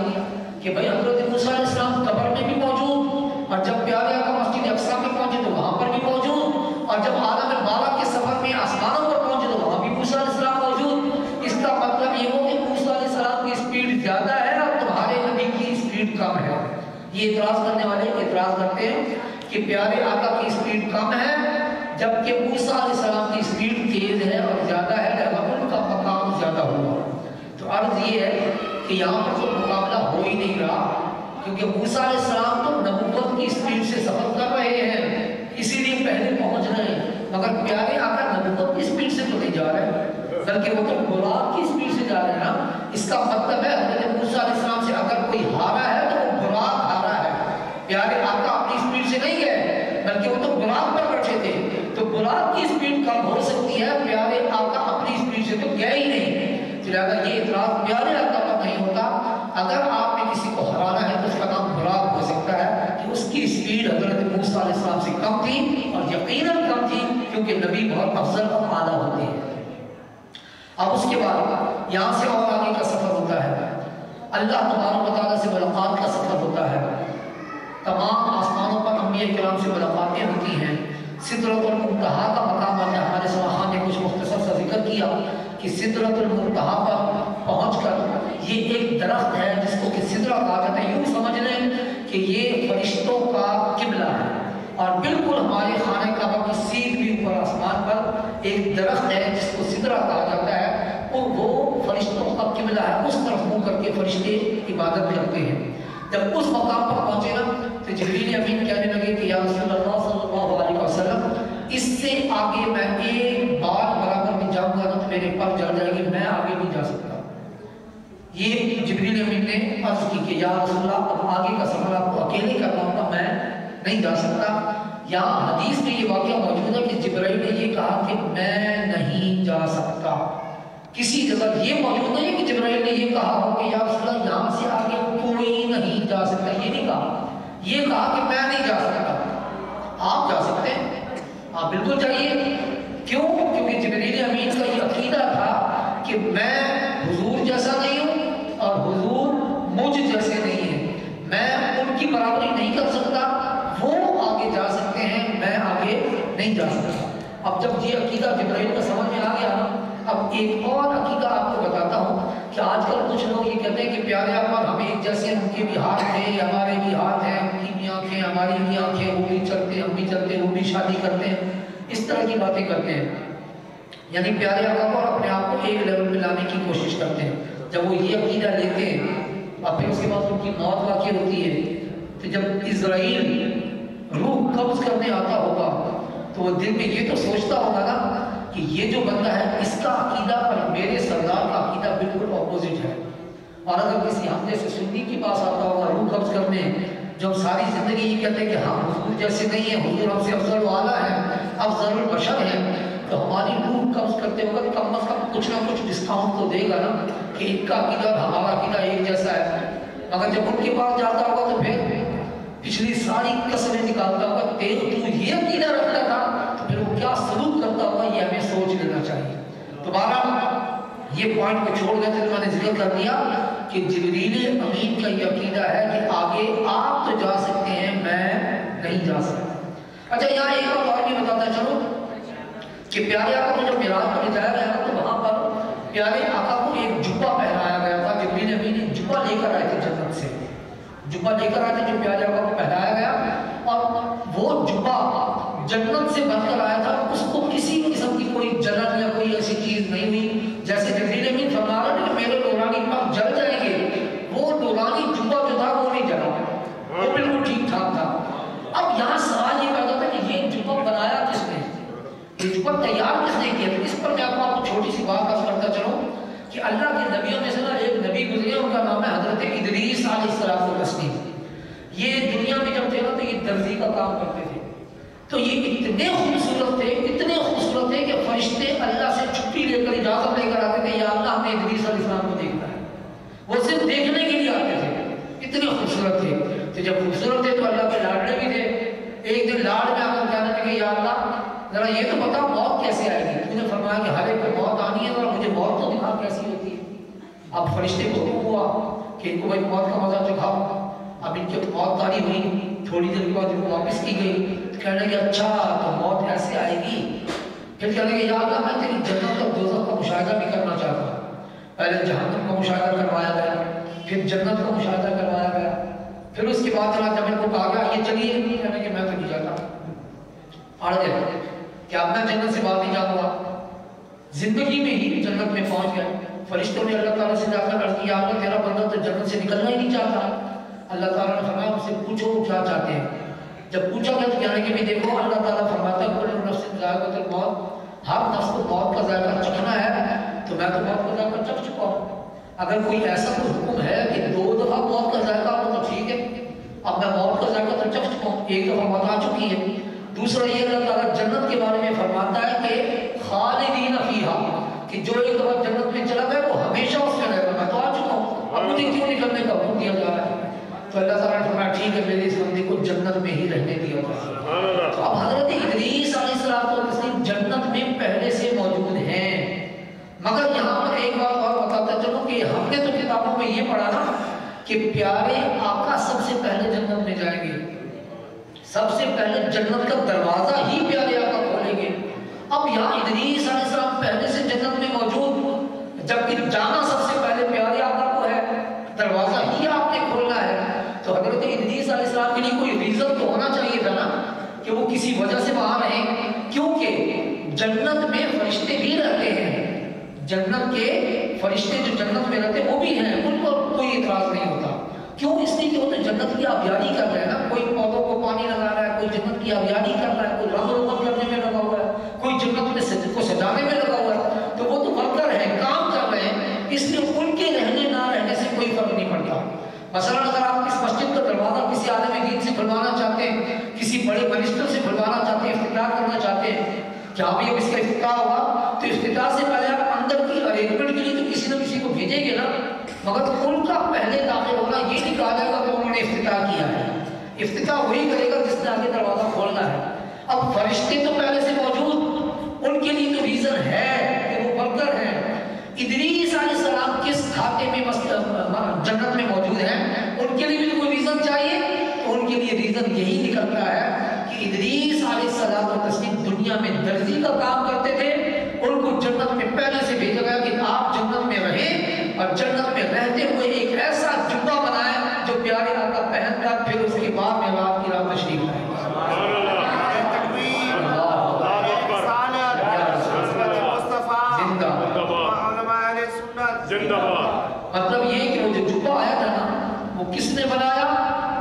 کہ بھائی حضرت موسیٰ علیہ السلام قبر میں بھی موجود اور جب پیارے آقا مسجد اقصیٰ میں پہنچے تو وہاں پر بھی موجود اور جب عالم بالا کے سفر میں آسمانوں پر پہنچے تو وہاں بھی موسیٰ علیہ السلام موجود. اس کا مطلب یہ ہو کہ موسیٰ علیہ السلام کی اسپیڈ زیادہ ہے اور تمہارے نبی کی اسپیڈ کم ہے. یہ اعتراض کرنے والے اعتراض کرتے ہیں کہ پیارے آقا کی اسپیڈ کم ہے جبکہ موسیٰ علیہ السلام کی اسپیڈ تیز ہے اور زیادہ ہے، لہذا ان کا مقام زیادہ ہوا. تو عرض یہ ہے کہ یہاں پر کوئی مقابلہ ہو ہی نہیں رہا، کیونکہ موسیٰ علیہ السلام تو نبوت کی اسپیڈ سے سفر کر رہے ہیں، اسی لیے پہلے پہنچ رہے ہیں، مگر پیارے آقا نبوت کی اسپیڈ سے تو نہیں جا رہے، بلکہ وہ تو براق کی اسپیڈ سے جا رہے ہیں نا۔ اس کا مطلب ہے حضرت موسیٰ علیہ السلام سے اگر کوئی ہارا ہے تو وہ براق ہارا ہے، پیارے آقا اپنی اسپیڈ سے نہیں گئے، بلکہ وہ تو براق پر بیٹھے تھے، تو براق کی اسپیڈ کم ہو سکتی ہے، پیارے آقا اپنی اسپیڈ سے تو گئے ہی نہیں، لہذا یہ اعتراض پیارے آقا پر نہیں ہوتا۔ اگر آپ نے کسی کو ہرانا ہے تو اس کا نام براق ہو سکتا ہے کہ اس کی اسپیڈ حضرت موسیٰ علیہ السلام سے کم تھی، اور یقیناً کم تھی، کیونکہ نبی بہت افضل اور اعلیٰ ہوتے ہیں۔ اب اس کے بعد یہاں سے اور آگے کا سفر ہوتا ہے، اللہ تبارک و تعالیٰ سے ملاقات کا سفر ہوتا ہے، تمام آسمانوں پر انبیاء کرام سے ملاقاتیں ہوتی ہیں، سدرۃ المنتہا کا مقام آتا ہے۔ ہمارے سبحان نے کچھ مختصر سا ذکر کیا کہ سدرۃ المنتہا پر پہنچ کر یہ ایک درخت ہے جس کو کہ سدرہ کہا جاتا ہے، یوں سمجھ لیں کہ یہ فرشتوں کا قبلہ ہے، اور بالکل ہمارے خانہ کعبہ کی سیدھ بھی اوپر آسمان پر ایک درخت ہے جس کو سدرہ کہا جاتا ہے، اور وہ فرشتوں کا قبلہ ہے، اس طرف منہ کر کے فرشتے عبادت کرتے ہیں۔ جب اس مقام پر پہنچے نا تو جبریل امین کہنے لگے کہ یا رسول اللہ صلی اللہ علیہ وسلم، اس سے آگے میں ایک بار برابر بھی جاؤں گا تو میرے پر جل جائے گی، میں آگے نہیں جا سکتا۔ یہ جبریل امین نے عرض کی کہ یا رسول اللہ اب آگے کا سفر آپ کو اکیلے کرنا ہوگا، میں نہیں جا سکتا۔ یہاں حدیث میں یہ واقعہ موجود ہے کہ جبرائیل نے یہ کہا کہ میں نہیں جا سکتا، کسی جگہ یہ موجود نہیں ہے کہ جبرائیل نے یہ کہا ہو کہ یا رسول اللہ یہاں سے آگے کوئی نہیں جا سکتا، یہ نہیں کہا، یہ کہا کہ میں نہیں جا سکتا۔ آپ جا سکتے ہیں، آپ بالکل جائیے، کیوں؟ کیونکہ جبریل امین کا یہ عقیدہ تھا کہ میں حضور جیسا نہیں ہوں اور حضور مجھ جیسے نہیں ہیں، میں ان کی برابری نہیں کر سکتا، وہ آگے جا سکتے ہیں، میں آگے نہیں جا سکتا۔ اب جب یہ عقیدہ جبرائیل کو سمجھ میں آ گیا، اب ایک اور عقیدہ آپ کو بتاتا ہوں کہ آج کل کچھ لوگ یہ کہتے ہیں کہ پیارے آقا ہم ایک جیسے، ان کے بھی ہاتھ ہیں ہمارے بھی ہاتھ ہیں، ان کی بھی آنکھیں ہماری بھی آنکھیں، وہ بھی چلتے ہیں ہم بھی چلتے ہیں، وہ بھی شادی کرتے ہیں، اس طرح کی باتیں کرتے ہیں، یعنی پیارے آقا کو اپنے آپ کو ایک لیول پہ لانے کی کوشش کرتے ہیں۔ جب وہ یہ عقیدہ لیتے ہیں اور پھر اس کے بعد ان کی موت واقع ہوتی ہے، تو جب اسرائیل روح قبض کرنے آتا ہوگا تو وہ دل میں یہ تو سوچتا ہوگا نا کہ یہ جو بندہ ہے اس کا عقیدہ اور میرے سردار کا عقیدہ بالکل اپوزٹ ہے، اور اگر کسی ہم جیسے سنی کے پاس آتا ہوگا روح قبض کرنے، جو ساری زندگی یہ کہتے ہیں کہ ہم حضور جیسے نہیں ہیں، حضور ہم سے افضل و اعلیٰ ہیں، افضل البشر ہیں، تو ہماری روح قبض کرتے ہوگا کہ کم از کم کچھ نہ کچھ ڈسکاؤنٹ تو دے گا نا کہ ان کا عقیدہ اور ہمارا عقیدہ ایک جیسا ہے۔ مگر جب ان کے پاس جاتا ہوگا تو پھر پچھلی ساری کسریں نکالتا ہوگا، تو یہ عقیدہ رکھتا تھا، تو پھر وہ کیا سلوک کرتا ہوگا یہ ہمیں سوچ لینا چاہیے۔ دوبارہ یہ پوائنٹ کو چھوڑ گئے تھے، میں نے ذکر کر دیا کہ جبریل امین کا یہ عقیدہ ہے کہ آگے آپ تو جا سکتے ہیں، میں نہیں جا سکتا۔ اچھا یہاں ایک اور بھی بتاتا چلو کہ پیارے آقا کو جب معراج پر لے جایا گیا تو وہاں پر پیارے آقا کو ایک جبہ پہنایا گیا تھا، جبریل امین ایک جبہ لے کر آئے تھے جنت سے، جبہ لے کر آئے تھے جو پیارے آقا کو پہنایا گیا، اور وہ جبہ جنت سے بن کر آیا تھا، اس کو کسی قسم کی کوئی جلن یا کوئی ایسی چیز نہیں ہوئی، جیسے جبریل امین فرما رہا ہے کہ میرے نورانی پاک جل جائیں گے، وہ نورانی جبہ جو تھا وہ نہیں جلا، وہ بالکل ٹھیک ٹھاک تھا۔ اب یہاں سوال یہ پیدا تھا کہ یہ جبہ بنایا کس نے، یہ جبہ تیار کس نے کیا؟ اس پر میں آپ کو چھوٹی سی بات کرتا چلوں کہ اللہ کے نبیوں میں سے نا ایک نبی گزرے، ان کا نام ہے حضرت ادریس علیہ السلام۔ یہ دنیا میں جب تھے نا تو یہ درزی کا کام کرتے تھے، تو یہ اتنے خوبصورت تھے کہ فرشتے اللہ سے چھٹی لے کر اجازت لے کر آتے تھے، یا اللہ ہمیں ادریس علیہ السلام کو دیکھنا ہے، وہ صرف دیکھنے کے لیے آتے تھے، اتنے خوبصورت تھے۔ تو جب خوبصورت تھے تو اللہ کے لاڈلے بھی تھے، ایک دن لاڈ میں آ کر کہنے لگے یا اللہ ذرا یہ تو بتا موت کیسے آئے گی؟ تو نے فرمایا کہ ہر ایک کو موت آنی ہے، اور مجھے موت تو دکھا کیسی ہوتی ہے۔ اب فرشتے کو حکم ہوا کہ ان کو بھائی موت کا مزہ چکھاؤ، اب ان کی موت تاری ہوئی، تھوڑی دیر کے بعد ان کو واپس کی گئی، تو کہنے لگے اچھا تو موت ایسے آئے گی، پھر کہنے لگے یا اللہ میں تیری جنت اور دوزخ کا مشاہدہ بھی کرنا چاہتا ہوں۔ پہلے جہنم کا مشاہدہ کروایا گیا، پھر جنت کا مشاہدہ کروایا گیا، پھر اس کے بعد جب ان کو کہا گیا یہ چلیے، کہنے کہ میں تو نہیں جاتا، اڑ گئے کہ اب میں جنت سے باہر نہیں جاؤں گا، زندگی میں ہی جنت میں پہنچ گئے۔ فرشتوں نے اللہ تعالیٰ سے جا کر عرض کیا کہ تیرا بندہ تو جنت سے نکلنا ہی نہیں چاہتا. اللہ تعالیٰ نے فرمایا ان سے پوچھو وہ کیا چاہتے ہیں. جب پوچھا گیا تو کہنے کہ بھی دیکھو اللہ تعالیٰ فرماتا ہے کل نفس ذائقۃ الموت, ہر نفس کو موت کا ذائقہ چکھنا ہے, تو میں تو موت کا ذائقہ چکھ چکا ہوں. اگر کوئی ایسا کوئی حکم ہے کہ 2 دفعہ موت کا ذائقہ ہو تو ٹھیک ہے, اب میں موت کا ذائقہ تو چکھ چکا ہوں, 1 دفعہ موت آ چکی ہے. دوسرا یہ اللہ تعالیٰ جنت کے بارے میں فرماتا ہے کہ خالدین فیہا, کہ جو 1 دفعہ جنت میں چلا گیا وہ ہمیشہ اس میں رہے گا. میں تو آ چکا ہوں, اب مجھے کیوں نکلنے کا حکم دیا جا رہا ہے؟ تو اللہ تعالیٰ نے فرمایا ٹھیک ہے میرے اس بندے کو جنت میں ہی رہنے دیا جائے. تو اب حضرت ادریس علیہ السلام جنت میں پہلے سے موجود ہیں. مگر یہاں پر ایک بات اور بتاتا چلو کہ ہم نے تو کتابوں میں یہ پڑھا نا کہ پیارے آقا سب سے پہلے جنت میں جائیں گے, سب سے پہلے جنت کا دروازہ ہی پیارے آقا کھولیں گے. اب یہاں ادریس علیہ السلام پہلے سے جنت میں موجود, جبکہ جانا سب سے پہلے پیارے آقا کو ہے, دروازہ ہی آپ نے کھولنا ہے. تو حضرت ادریس علیہ السلام کے لیے کوئی ریزن تو ہونا چاہیے تھا نا کہ وہ کسی وجہ سے وہاں رہیں, کیونکہ جنت میں فرشتے بھی رہتے ہیں. جنت کے فرشتے جو جنت میں رہتے ہیں وہ بھی ہیں, ان کو کوئی اعتراض نہیں ہوتا. کیوں؟ اس لیے کہ وہ تو جنت کی آبیاری کر رہے ہیں نا. کوئی پودوں کو پانی لگا رہا ہے, کوئی جنت کی آبیاری کر رہا ہے, کوئی رنگ روغن کرنے میں لگا ہوا ہے, کوئی جنت میں کو سجانے میں لگا ہوا ہے. تو وہ تو ورکر ہیں, کام کر رہے ہیں, اس لیے ان کے رہنے نہ رہنے سے کوئی فرق نہیں پڑتا. مثلا اگر آپ اس مسجد کا دروازہ کسی عالم دین سے کھلوانا چاہتے ہیں, کسی بڑے منسٹر سے کھلوانا چاہتے ہیں, افتتاح کرنا چاہتے ہیں, کہ اب یہ اس کا افتتاح ہوا تو افتتاح سے پہلے آپ اندر کی ارینجمنٹ کے لیے تو کسی نہ کسی کو بھیجیں گے نا. مگر ان کا پہلے داخل ہونا یہ نہیں کہا جائے گا کہ انہوں نے افتتاح کیا ہے. افتتاح وہی کرے گا جس نے آگے دروازہ کھولنا ہے. اب فرشتے تو پہلے سے موجود, ان کے لیے تو ریزن ہے کہ وہ ورکر ہیں. ادریس علیہ السلام کس کھاتے میں جنت میں موجود ہیں, ان کے لیے بھی کوئی ریزن چاہیے. تو ان کے لیے ریزن یہی نکلتا ہے کہ ادریس علیہ السلام دنیا میں درزی کا کام کرتے تھے, ان کو جنت میں پہلے سے بھیجا گیا کہ آپ جنت میں رہیں اور جنت میں رہتے ہوئے ایک ایسا جبہ بنائیں جو پیارے آقا پہن کر پھر اس کے بعد میں رات کی رات تشریف لائیں. مطلب یہ کہ وہ جو جبہ آیا تھا نا وہ کس نے بنایا؟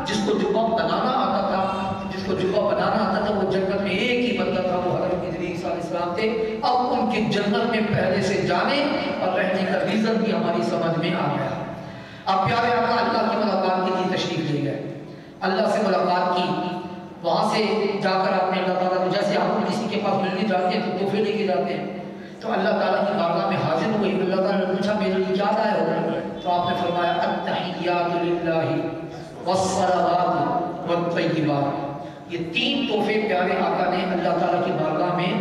جس کو جبہ بنانا آتا تھا, جس کو جبہ بنانا آتا تھا وہ جنت میں ایک ہی بندہ تھا, وہ حضرت ادریس علیہ السلام تھے. اب ان کی جنت میں پہلے سے جانے اور رہنے کا ریزن بھی ہماری سمجھ میں آ گیا. اب پیارے آقا اللہ کی ملاقات کے لیے تشریف لے گئے, اللہ سے ملاقات کی, وہاں سے جا کر آپ نے اللہ تعالیٰ کو, جیسے آپ کسی کے پاس ملنے جاتے ہیں تو تحفے لے کے جاتے ہیں, تو اللہ تعالیٰ کی بارگاہ میں حاضر ہوئی. اللہ تعالیٰ نے پوچھا میرے لیے کیا لائے ہو؟ تو آپ نے فرمایا التحیات للہ والصلوات والطیبات. یہ 3 تحفے پیارے آقا نے اللہ تعالیٰ کی بارگاہ میں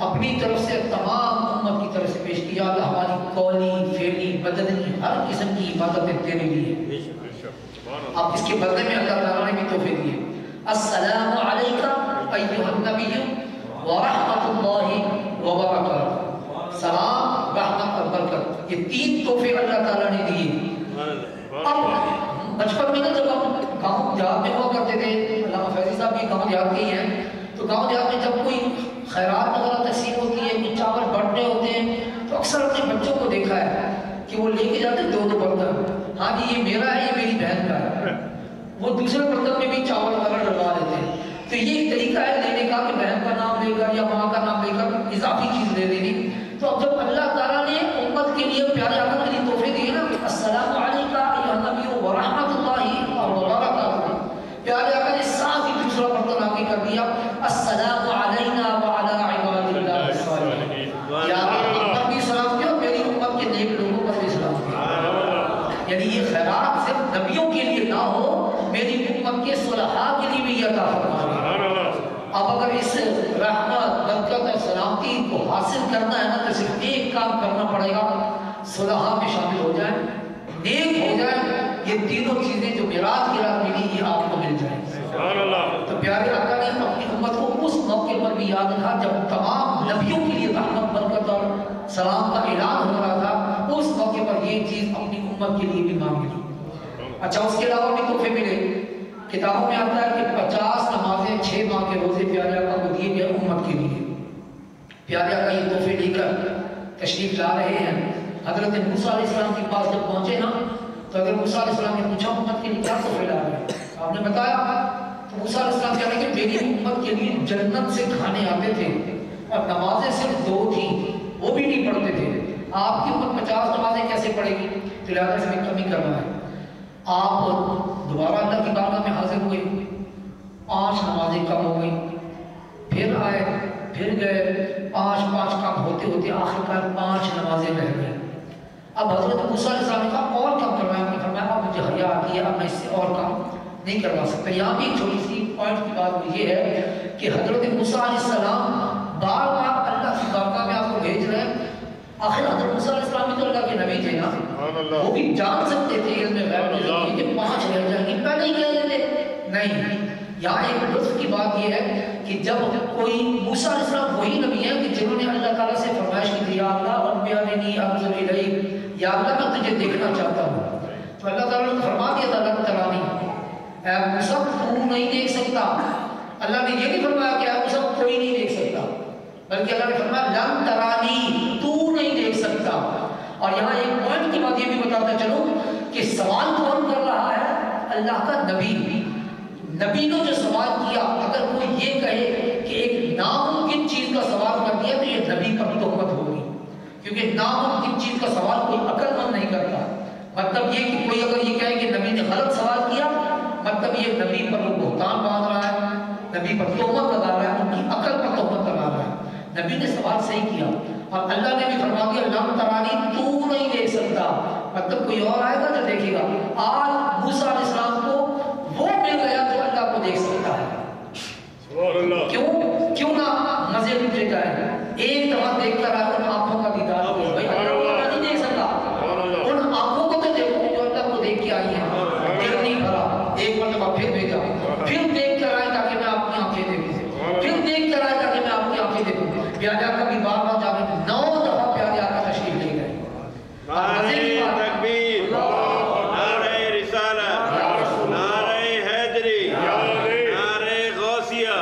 اپنی طرف سے تمام امت کی طرف سے پیش کیا. اللہ ہماری قولی, فعلی, بدنی ہر قسم کی عبادتیں تیرے لیے. اب اس کے بدلے میں اللہ تعالیٰ نے بھی تحفے دیے. السلام علیکہ ایھا النبی ورحمۃ اللہ وبرکاتہ. سلام, رحمت اور برکت, یہ 3 تحفے اللہ تعالیٰ نے دیے. اب بچپن میں جب ہم گاؤں دیہات میں ہوا کرتے تھے, علامہ فیضی صاحب بھی گاؤں دیہات کے ہی ہیں, تو گاؤں دیہات میں جب کوئی خیرات وغیرہ تقسیم ہوتی ہے, کچھ چاول بانٹنے ہوتے ہیں, تو اکثر اپنے بچوں کو دیکھا ہے کہ وہ لے کے جاتے 2 برتن. ہاں جی یہ میرا ہے, یہ میری بہن کا ہے. وہ دوسرے برتن میں بھی چاول وغیرہ ڈلوا لیتے ہیں. تو یہ ایک طریقہ ہے لینے کا کہ بہن کا نام لے کر یا ماں کا نام لے کر اضافی چیز دے دینی. تو اب جب اللہ تعالیٰ نے امت کے لیے پیارے آقا کے لیے تحفے دیے نا, السلام علیکہ ایھا النبی ورحمۃ اللہ وبرکاتہ, پیارے آقا نے ساتھ ہی دوسرا برتن آگے کر دیا, السلام علینا وعلی عباد اللہ الصالحین. یا آپ بھی سلام کیا, میری امت کے نیک لوگوں پر بھی سلام کیا. یعنی یہ خیرات صرف نبیوں کے لیے نہ ہو, میری امت کے صلحاء کے لیے بھی یہ عطا فرمائے. اب اگر اس رحمت, برکت اور سلامتی کو حاصل کرنا ہے نا تو صرف ایک کام کرنا پڑے گا, صلحاء میں شامل ہو جائیں, نیک ہو جائیں. یہ تینوں چیزیں جو معراج کی رات ملی یہ آپ کو مل جائیں. تو پیارے آقا نے اپنی امت کو اس موقع پر بھی یاد رکھا جب تمام نبیوں کے لیے رحمت, برکت اور سلام کا اعلان ہو رہا تھا, اس موقع پر یہ چیز اپنی امت کے لیے بھی مانگ لی. اچھا اس کے علاوہ بھی تحفے ملے. کتابوں میں آتا ہے کہ 50 نمازیں 6 ماہ کے روزے پیارے آقا کو دیے گئے امت کے لیے. پیارے آقا یہ تحفے لے کر تشریف لا رہے ہیں. حضرت موسیٰ علیہ السلام کے پاس جب پہنچے نا تو حضرت موسیٰ علیہ السلام نے پوچھا امت کے لیے کیا تحفے لا رہے ہیں؟ آپ نے بتایا تو موسیٰ علیہ السلام کہہ رہے کہ میری امت کے لیے جنت سے کھانے آتے تھے اور نمازیں صرف 2 تھیں، وہ بھی نہیں پڑھتے تھے. آپ کی امت 50 نمازیں کیسے پڑھے گی؟ تو لہٰذا اس میں کمی کرنا ہے. آپ دوبارہ اللہ کی بارگاہ میں حاضر ہوئے، 5 نمازیں کم ہو گئی، پھر آئے، پھر گئے، 5 کم ہوتے ہوتے آخرکار 5 نمازیں رہ گئی. اب حضرت موسیٰ علیہ السلام نے کہا اور کم کروایا. آپ نے فرمایا اب مجھے حیا آتی ہے، اب میں اس سے اور کم نہیں کروا سکتا. یہاں بھی ایک چھوٹی سی پوائنٹ کی بات وہ یہ ہے کہ حضرت موسیٰ علیہ السلام بار بار اللہ کی بارگاہ میں آپ کو بھیج رہے ہیں. آخر حضرت موسیٰ علیہ السلام بھی تو اللہ کے نبی تھے نا، وہ بھی جان سکتے تھے علم غیب میں کہ 5 رہ جائیں گے، پہلے ہی کہہ دیتے. نہیں، یہاں ایک لطف کی بات یہ ہے کہ جب کوئی موسیٰ علیہ السلام وہی نبی ہیں کہ جنہوں نے اللہ تعالیٰ سے فرمائش کی تھی یا اللہ رب ارنی انظر الیک، یا اللہ میں تجھے دیکھنا چاہتا ہوں. تو اللہ تعالیٰ نے فرما دیا تھا لن ترانی، اے موسیٰ تو نہیں دیکھ سکتا. اللہ نے یہ نہیں فرمایا کہ اے موسیٰ کوئی نہیں دیکھ سکتا، بلکہ اللہ نے فرمایا لن ترانی، تو نہیں دیکھ سکتا. اور یہاں ایک پوائنٹ کی بات یہ بھی بتاتا چلو کہ سوال کون کر رہا ہے؟ اللہ کا نبی. نبی نے جو سوال کیا، اگر کوئی یہ کہے کہ ایک ناممکن چیز کا سوال کر دیا تو یہ نبی پر تہمت ہوگی، کیونکہ ناممکن چیز کا سوال کوئی عقل مند نہیں کرتا. مطلب یہ کہ کوئی اگر یہ کہے کہ نبی نے غلط سوال کیا، مطلب یہ نبی پر وہ بہتان باندھ رہا ہے، نبی پر تہمت لگا رہا ہے، ان کی عقل پر تہمت لگا رہا ہے. نبی نے سوال صحیح کیا اور اللہ نے بھی فرما دیا لن ترانی، تو نہیں دیکھ سکتا. مطلب کوئی اور آئے گا جو دیکھے گا. آج موسیٰ علیہ السلام کو وہ مل گیا جو اللہ کو دیکھ سکتا ہے. کیوں نہ مزے لٹے جائے؟ ایک دفعہ دیکھ کر آئے، ان آنکھوں کا دیدار ہو. بھائی اللہ کو نہیں دیکھ سکتا، ان آنکھوں کو تو دیکھو جو اللہ کو دیکھ کے آئی ہیں. دل نہیں بھرا، ایک مرتبہ پھر بھیجا، پھر دیکھ کر آئے تاکہ میں آپ کی آنکھیں دیکھوں، پھر دیکھ کر آئے تاکہ میں آپ کی آنکھیں دیکھوں. پیارے آقا بھی بار بار جاوے 9 دفعہ پیارے آقا تشریف لے گئے. تکبیر، نعرہ رسالت، نعرہ حیدری، نعرہ غوثیہ،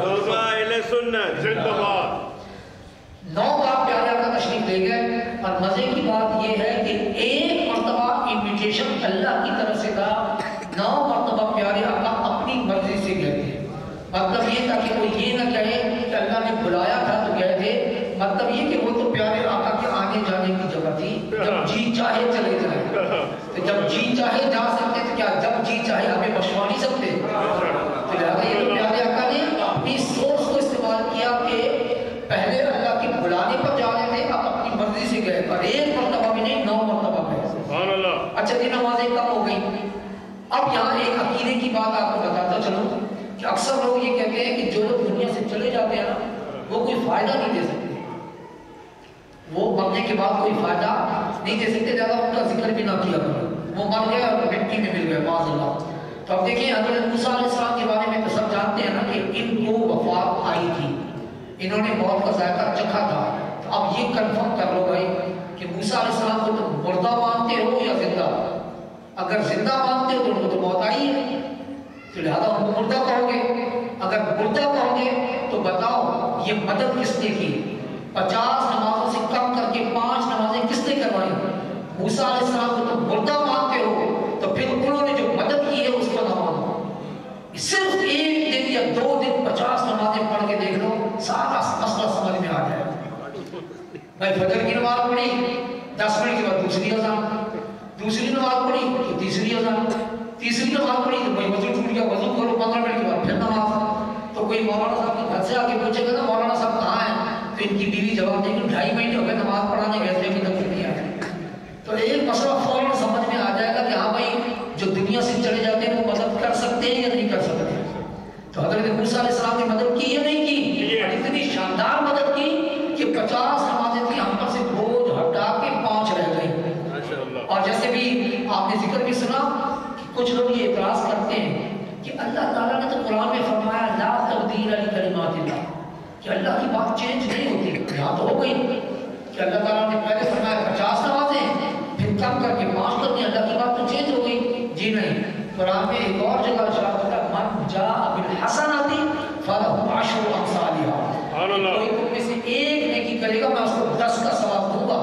علماء اہل سنت زندہ باد. 9 بار پیارے آقا تشریف لے گئے. اور مزے کی بات یہ ہے کہ ایک مرتبہ انویٹیشن اللہ کی طرف سے تھا، 9 مرتبہ پیارے آقا اپنی مرضی سے گئے تھے. مطلب یہ تھا کہ کوئی یہ نہ کہے کہ اللہ نے بلایا تھا تو گئے تھے. مطلب یہ کہ وہ تو پیارے آقا کے آنے جانے کی جگہ تھی، جب جی چاہے چلے جائیں. تو جب جی چاہے جا سکتے تو کیا جب جی چاہے ہمیں بخشوا نہیں سکتے؟ تو لہٰذا یہ تو پیارے آقا نے اپنی سورس کو استعمال کیا کہ پہلے اللہ کے بلانے پر جا رہے تھے، اب اپنی مرضی سے گئے. اور ایک مرتبہ بھی نہیں، 9 مرتبہ گئے. اچھا جی نمازیں کم ہو گئی. اب یہاں ایک عقیدے کی بات آپ کو بتاتا چلوں کہ اکثر لوگ یہ کہتے ہیں کہ جو لوگ دنیا سے چلے جاتے ہیں نا وہ کوئی فائدہ نہیں دے سکتے، وہ مرنے کے بعد کوئی فائدہ نہیں دے سکتے، زیادہ ان کا ذکر بھی نہ کیا کرو. وہ مر گئے اور مٹی میں مل گئے معاذ اللہ. تو اب دیکھیں حضرت موسیٰ علیہ السلام کے بارے میں تو سب جانتے ہیں نا کہ ان کو وفات آئی تھی، انہوں نے موت کا ذائقہ چکھا تھا. تو اب یہ کنفرم کر لو بھائی کہ موسیٰ علیہ السلام کو تم مردہ مانتے ہو یا زندہ؟ اگر زندہ مانتے ہو تو ان کو تو موت آئی ہے، تو لہذا ان کو مردہ کہو گے. اگر مردہ کہو گے تو بتاؤ یہ مدد کس نے کی؟ 50 نمازوں سے کم کر کے 5 نمازیں کس نے کروائی؟ موسیٰ علیہ السلام کو تم مردہ مانتے ہو تو پھر انہوں نے جو مدد کی ہے اس کو نہ مانو. صرف ایک دن یا 2 دن 50 نمازیں پڑھ کے دیکھ لو، سارا مسئلہ سمجھ میں آ جائے. بھائی فجر کی نماز پڑھی، 10 منٹ کے بعد دوسری اذان، دوسری نماز پڑھی تو تیسری اذان، تیسری نماز پڑھی تو بھائی وضو ٹوٹ گیا، وضو کرو، 15 منٹ کے بعد پھر نماز. تو کوئی مولانا صاحب کے گھر سے آ کے پوچھے گا نا مولانا صاحب کہاں ہیں، تو ان کی بیوی جواب دے گی 2.5 مہینے ہو گئے نماز پڑھانے گئے تھے ابھی تک نہیں آئے. تو ایک مسئلہ فوراً سمجھ میں آ جائے گا کہ ہاں بھائی جو دنیا سے چلے جاتے ہیں وہ مدد کر سکتے ہیں یا نہیں کر سکتے. تو حضرت موسیٰ علیہ السلام نے مدد کی یا نہیں کی؟ اور اتنی شاندار مدد کی کہ 50 نمازیں تھیں، ہم پر سے بوجھ ہٹا کے 5 رہ گئی. اور جیسے بھی آپ نے ذکر بھی سنا کہ کچھ لوگ یہ اعتراض کرتے ہیں کہ اللہ تعالیٰ نے تو قرآن میں فرمایا لا تبدیل لکلمات اللہ، کہ اللہ کی بات چینج نہیں ہوتی. یہاں تو ہو گئی کہ اللہ تعالیٰ نے پہلے فرمایا 50 نمازیں، پھر کم کر کے 5 کر دیا، اللہ کی بات تو چینج ہو گئی. جی نہیں، قرآن میں ایک اور جگہ اشارہ ہوتا ہے من جاء بالحسنۃ فلہ عشر امثالھا. کوئی تم میں سے ایک نیکی کرے گا میں اس کو 10 کا ثواب دوں گا.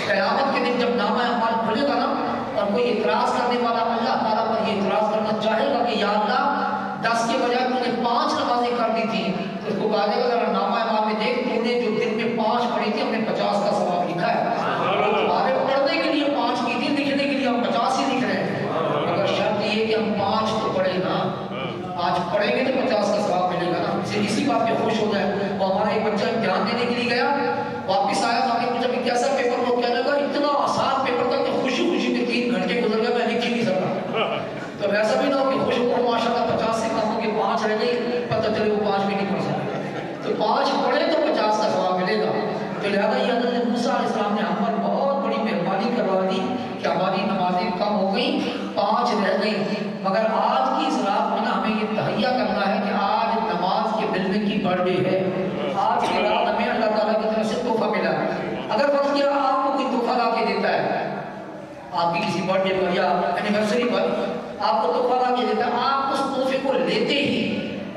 قیامت بتا دے گا ذرا نامہ اعمال میں دیکھ تو نے جو دن میں 5 پڑھی تھی ہم نے 50 کا ثواب لکھا ہے. تمہارے پڑھنے کے لیے 5 کی تھی, لکھنے کے لیے ہم 50 ہی لکھ رہے ہیں. اگر شرط یہ کہ ہم 5 تو پڑھیں نا, 5 پڑھیں گے تو 50 کا ثواب ملے گا نا. اسی بات پہ خوش ہو جائے. اور ہمارا ایک بچہ امتحان دینے کے لیے گیا, واپس آیا, ہم نے پوچھا کہ کیسا پیپر ہو, کہنے لگا اتنا آسان پیپر تھا کہ خوشی خوشی میں 3 گھنٹے گزر گئے, میں لکھ ہی نہیں سکتا. تو ایسا بھی نہ ہو کہ خوش ہو ماشاءاللہ 50 سے کم ہو کے 5 رہ گئی, پتہ چلے وہ 5 بھی نہیں پڑھ سکتے. تو 5 پڑھے تو 50 کا ثواب ملے گا. تو لہٰذا یہ حضرت موسیٰ علیہ السلام نے ہم پر بہت بڑی مہربانی کروا دی کہ ہماری نمازیں کم ہو گئیں, 5 رہ گئیں. مگر آج کی اس رات میں نا ہمیں یہ تہیہ کرنا ہے کہ آج نماز کے ملنے کی برتھ ڈے ہے. آج کی رات ہمیں اللہ تعالیٰ کی طرف سے تحفہ ملا ہے. اگر فرض کیا آپ کو کوئی تحفہ لا کے دیتا ہے, آپ کی کسی برتھ ڈے پر یا اینیورسری پر آپ کو تحفہ لا کے دیتا ہے, آپ اس تحفے کو لیتے ہی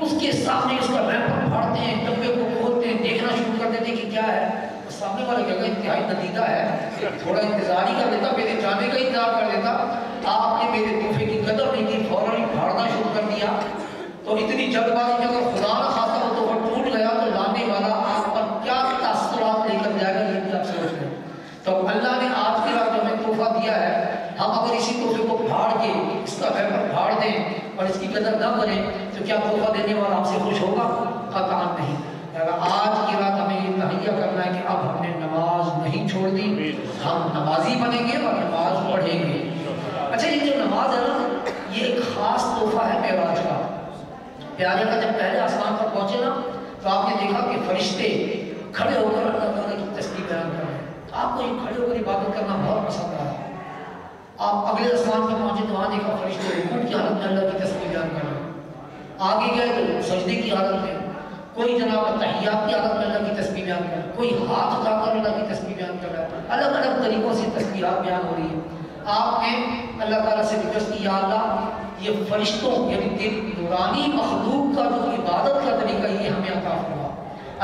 اس کے سامنے اس کا ریپر پھاڑتے ہیں, ڈبے کو کھولتے ہیں, دیکھنا شروع کر دیتے ہیں کہ کیا ہے. سامنے والے کہے گا انتہائی ندیدہ ہے, تھوڑا انتظار ہی کر دیتا, میرے جانے کا انتظار کر دیتا. آپ نے میرے تحفے کی قدر نہیں کی, فوراً ہی پھاڑنا شروع کر دیا. تو اتنی جلد بازی میں اگر خدا نہ خاصا وہ تحفہ ٹوٹ گیا تو لانے والا آپ پر کیا تاثرات لے کر جائے گا, یہ بھی آپ سوچ لیں. تو اللہ نے آج کی رات جو ہمیں تحفہ دیا ہے, ہم اگر اسی تحفے کو پھاڑ کے اس کا ریپر پھاڑ دیں اور اس کی قدر نہ کریں تو کیا تحفہ دینے والا ہم سے خوش ہوگا؟ قطعاً نہیں. آج کی رات ہمیں یہ تہیہ کرنا ہے کہ اب ہم نے نماز نہیں چھوڑ دی, ہم نمازی بنیں گے اور نماز پڑھیں گے. اچھا, یہ جو نماز ہے نا, یہ ایک خاص تحفہ ہے معراج کا. پیارے کا جب پہلے آسمان پر پہنچے نا تو آپ نے دیکھا کہ فرشتے کھڑے ہو کر اللہ تعالیٰ کی تسبیح بیان کر رہے ہیں. آپ کو یہ کھڑے ہو کر عبادت کرنا بہت پسند آیا. آپ اگلے آسمان پر پہنچے تو وہاں دیکھا فرشتے رکوع کی حالت میں اللہ کی تسبیح بیان کر رہے ہیں. آگے گئے تو سجدے کی حالت میں, کوئی جناب تحیات کی حالت میں اللہ کی تسبیح بیان کر رہا ہے, کوئی ہاتھ اٹھا کر اللہ کی تسبیح بیان کر رہا ہے. الگ الگ طریقوں سے تسبیحات بیان ہو رہی ہے. آپ نے اللہ تعالیٰ سے ریکویسٹ کی, یا اللہ یہ فرشتوں یعنی تیری نورانی مخلوق کا جو عبادت کا طریقہ یہ ہمیں عطا فرما.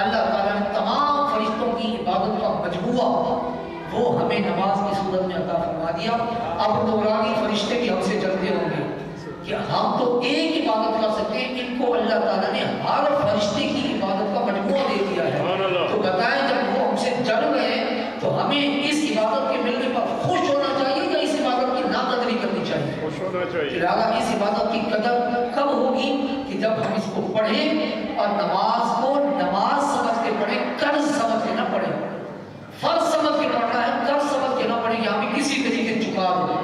اللہ تعالیٰ نے تمام فرشتوں کی عبادت کا مجموعہ وہ ہمیں نماز کی صورت میں عطا فرما دیا. اب نورانی فرشتے بھی ہم سے چلتے ہوں گے کہ ہم تو ایک عبادت کر سکتے ہیں, ان کو اللہ تعالیٰ نے ہر فرشتے کی عبادت کا مجموعہ دے دیا ہے. تو بتائیں جب وہ ہم سے جل گئے تو ہمیں اس عبادت کے ملنے پر خوش ہونا چاہیے یا اس عبادت کی ناقدری کرنی چاہیے؟ خوش ہونا چاہیے. لہٰذا اس عبادت کی قدر کب ہوگی کہ جب ہم اس کو پڑھیں اور نماز کو نماز سمجھ کے پڑھیں, قرض سمجھ کے نہ پڑھیں. فرض سمجھ کے پڑھنا ہے, قرض سمجھ کے نہ پڑھیں کہ ہمیں کسی طریقے چکا دو.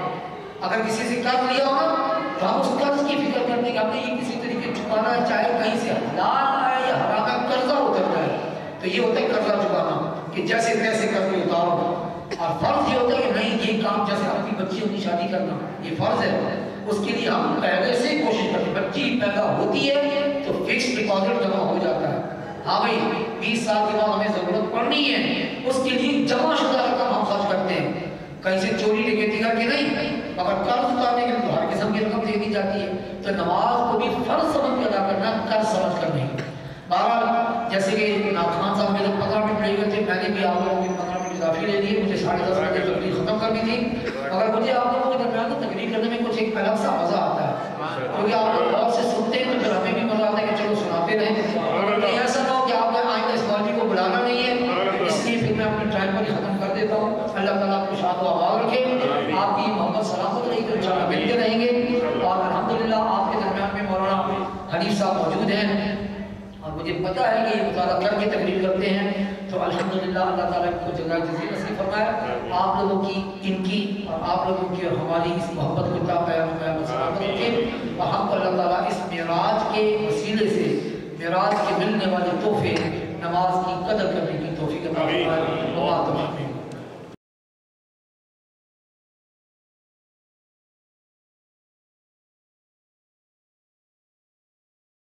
اگر کسی سے قرض لیا ہوگا تو ہم اس قرض کی فکر کرتے ہیں کہ ہم نے یہ کسی طریقے چکانا ہے, چاہے کہیں سے حلال آئے یا حرام کا قرضہ اتر جائے. تو یہ ہوتا ہے قرضہ چکانا کہ جیسے تیسے کر کے اتارو. اور فرض یہ ہوتا ہے کہ نہیں یہ کام جیسے اپنی بچیوں کی شادی کرنا یہ فرض ہے, اس کے لیے ہم پہلے سے کوشش کرتے ہیں. بچی پیدا ہوتی ہے تو فکس ڈپازٹ جمع ہو جاتا ہے. ہاں بھائی 20 سال کے بعد ہمیں ضرورت پڑنی ہے, اس کے لیے جمع شدہ رقم ہم خرچ کرتے ہیں. کہیں سے چوری لے کے دیا کہ نہیں, مگر قرض اتارنے کے لیے تو ہر قسم کی رقم دے دی جاتی ہے. تو نماز کو بھی فرض سمجھ کے ادا کرنا, قرض سمجھ کر نہیں. بہرحال جیسے کہ خان صاحب میرے 15 منٹ لے گئے تھے, میں نے بھی آپ لوگوں کے 15 منٹ اضافی لے لیے. مجھے 10:30 بجے تقریر ختم کرنی تھی, مگر مجھے آپ لوگوں کے درمیان تقریر کرنے میں کچھ ایک الگ سا مزہ آتا ہے, کیونکہ آپ لوگ بہت سے سنتے ہیں تو پھر ہمیں بھی مزہ آتا ہے کہ چلو سناتے رہیں. ایسا نہ ہو کہ آپ نے آئندہ اس بار کو بلانا نہیں ہے, اس لیے پھر میں اپنے ٹائم پر ہی ختم کر دیتا ہوں. اللہ تعالیٰ آپ کو شاد و آباد رکھے, آپ کی محبت سلامت رہے گی, انشاءاللہ ملتے رہیں گے. اور الحمدللہ آپ کے درمیان میں مولانا حنیف صاحب موجود ہیں اور مجھے پتہ ہے کہ یہ مطالعہ کر کے تقریر کرتے ہیں. تو الحمدللہ اللہ تعالیٰ کو جزائے جزیل نصیب فرمائے. آپ لوگوں کی ان کی اور آپ لوگوں کی اور ہماری اس محبت کو تا قیامت سلامت رکھے. اور ہم کو اللہ تعالیٰ اس معراج کے وسیلے سے معراج کے ملنے والے تحفے نماز کی قدر کرنے کی توفیق عطا فرمائے.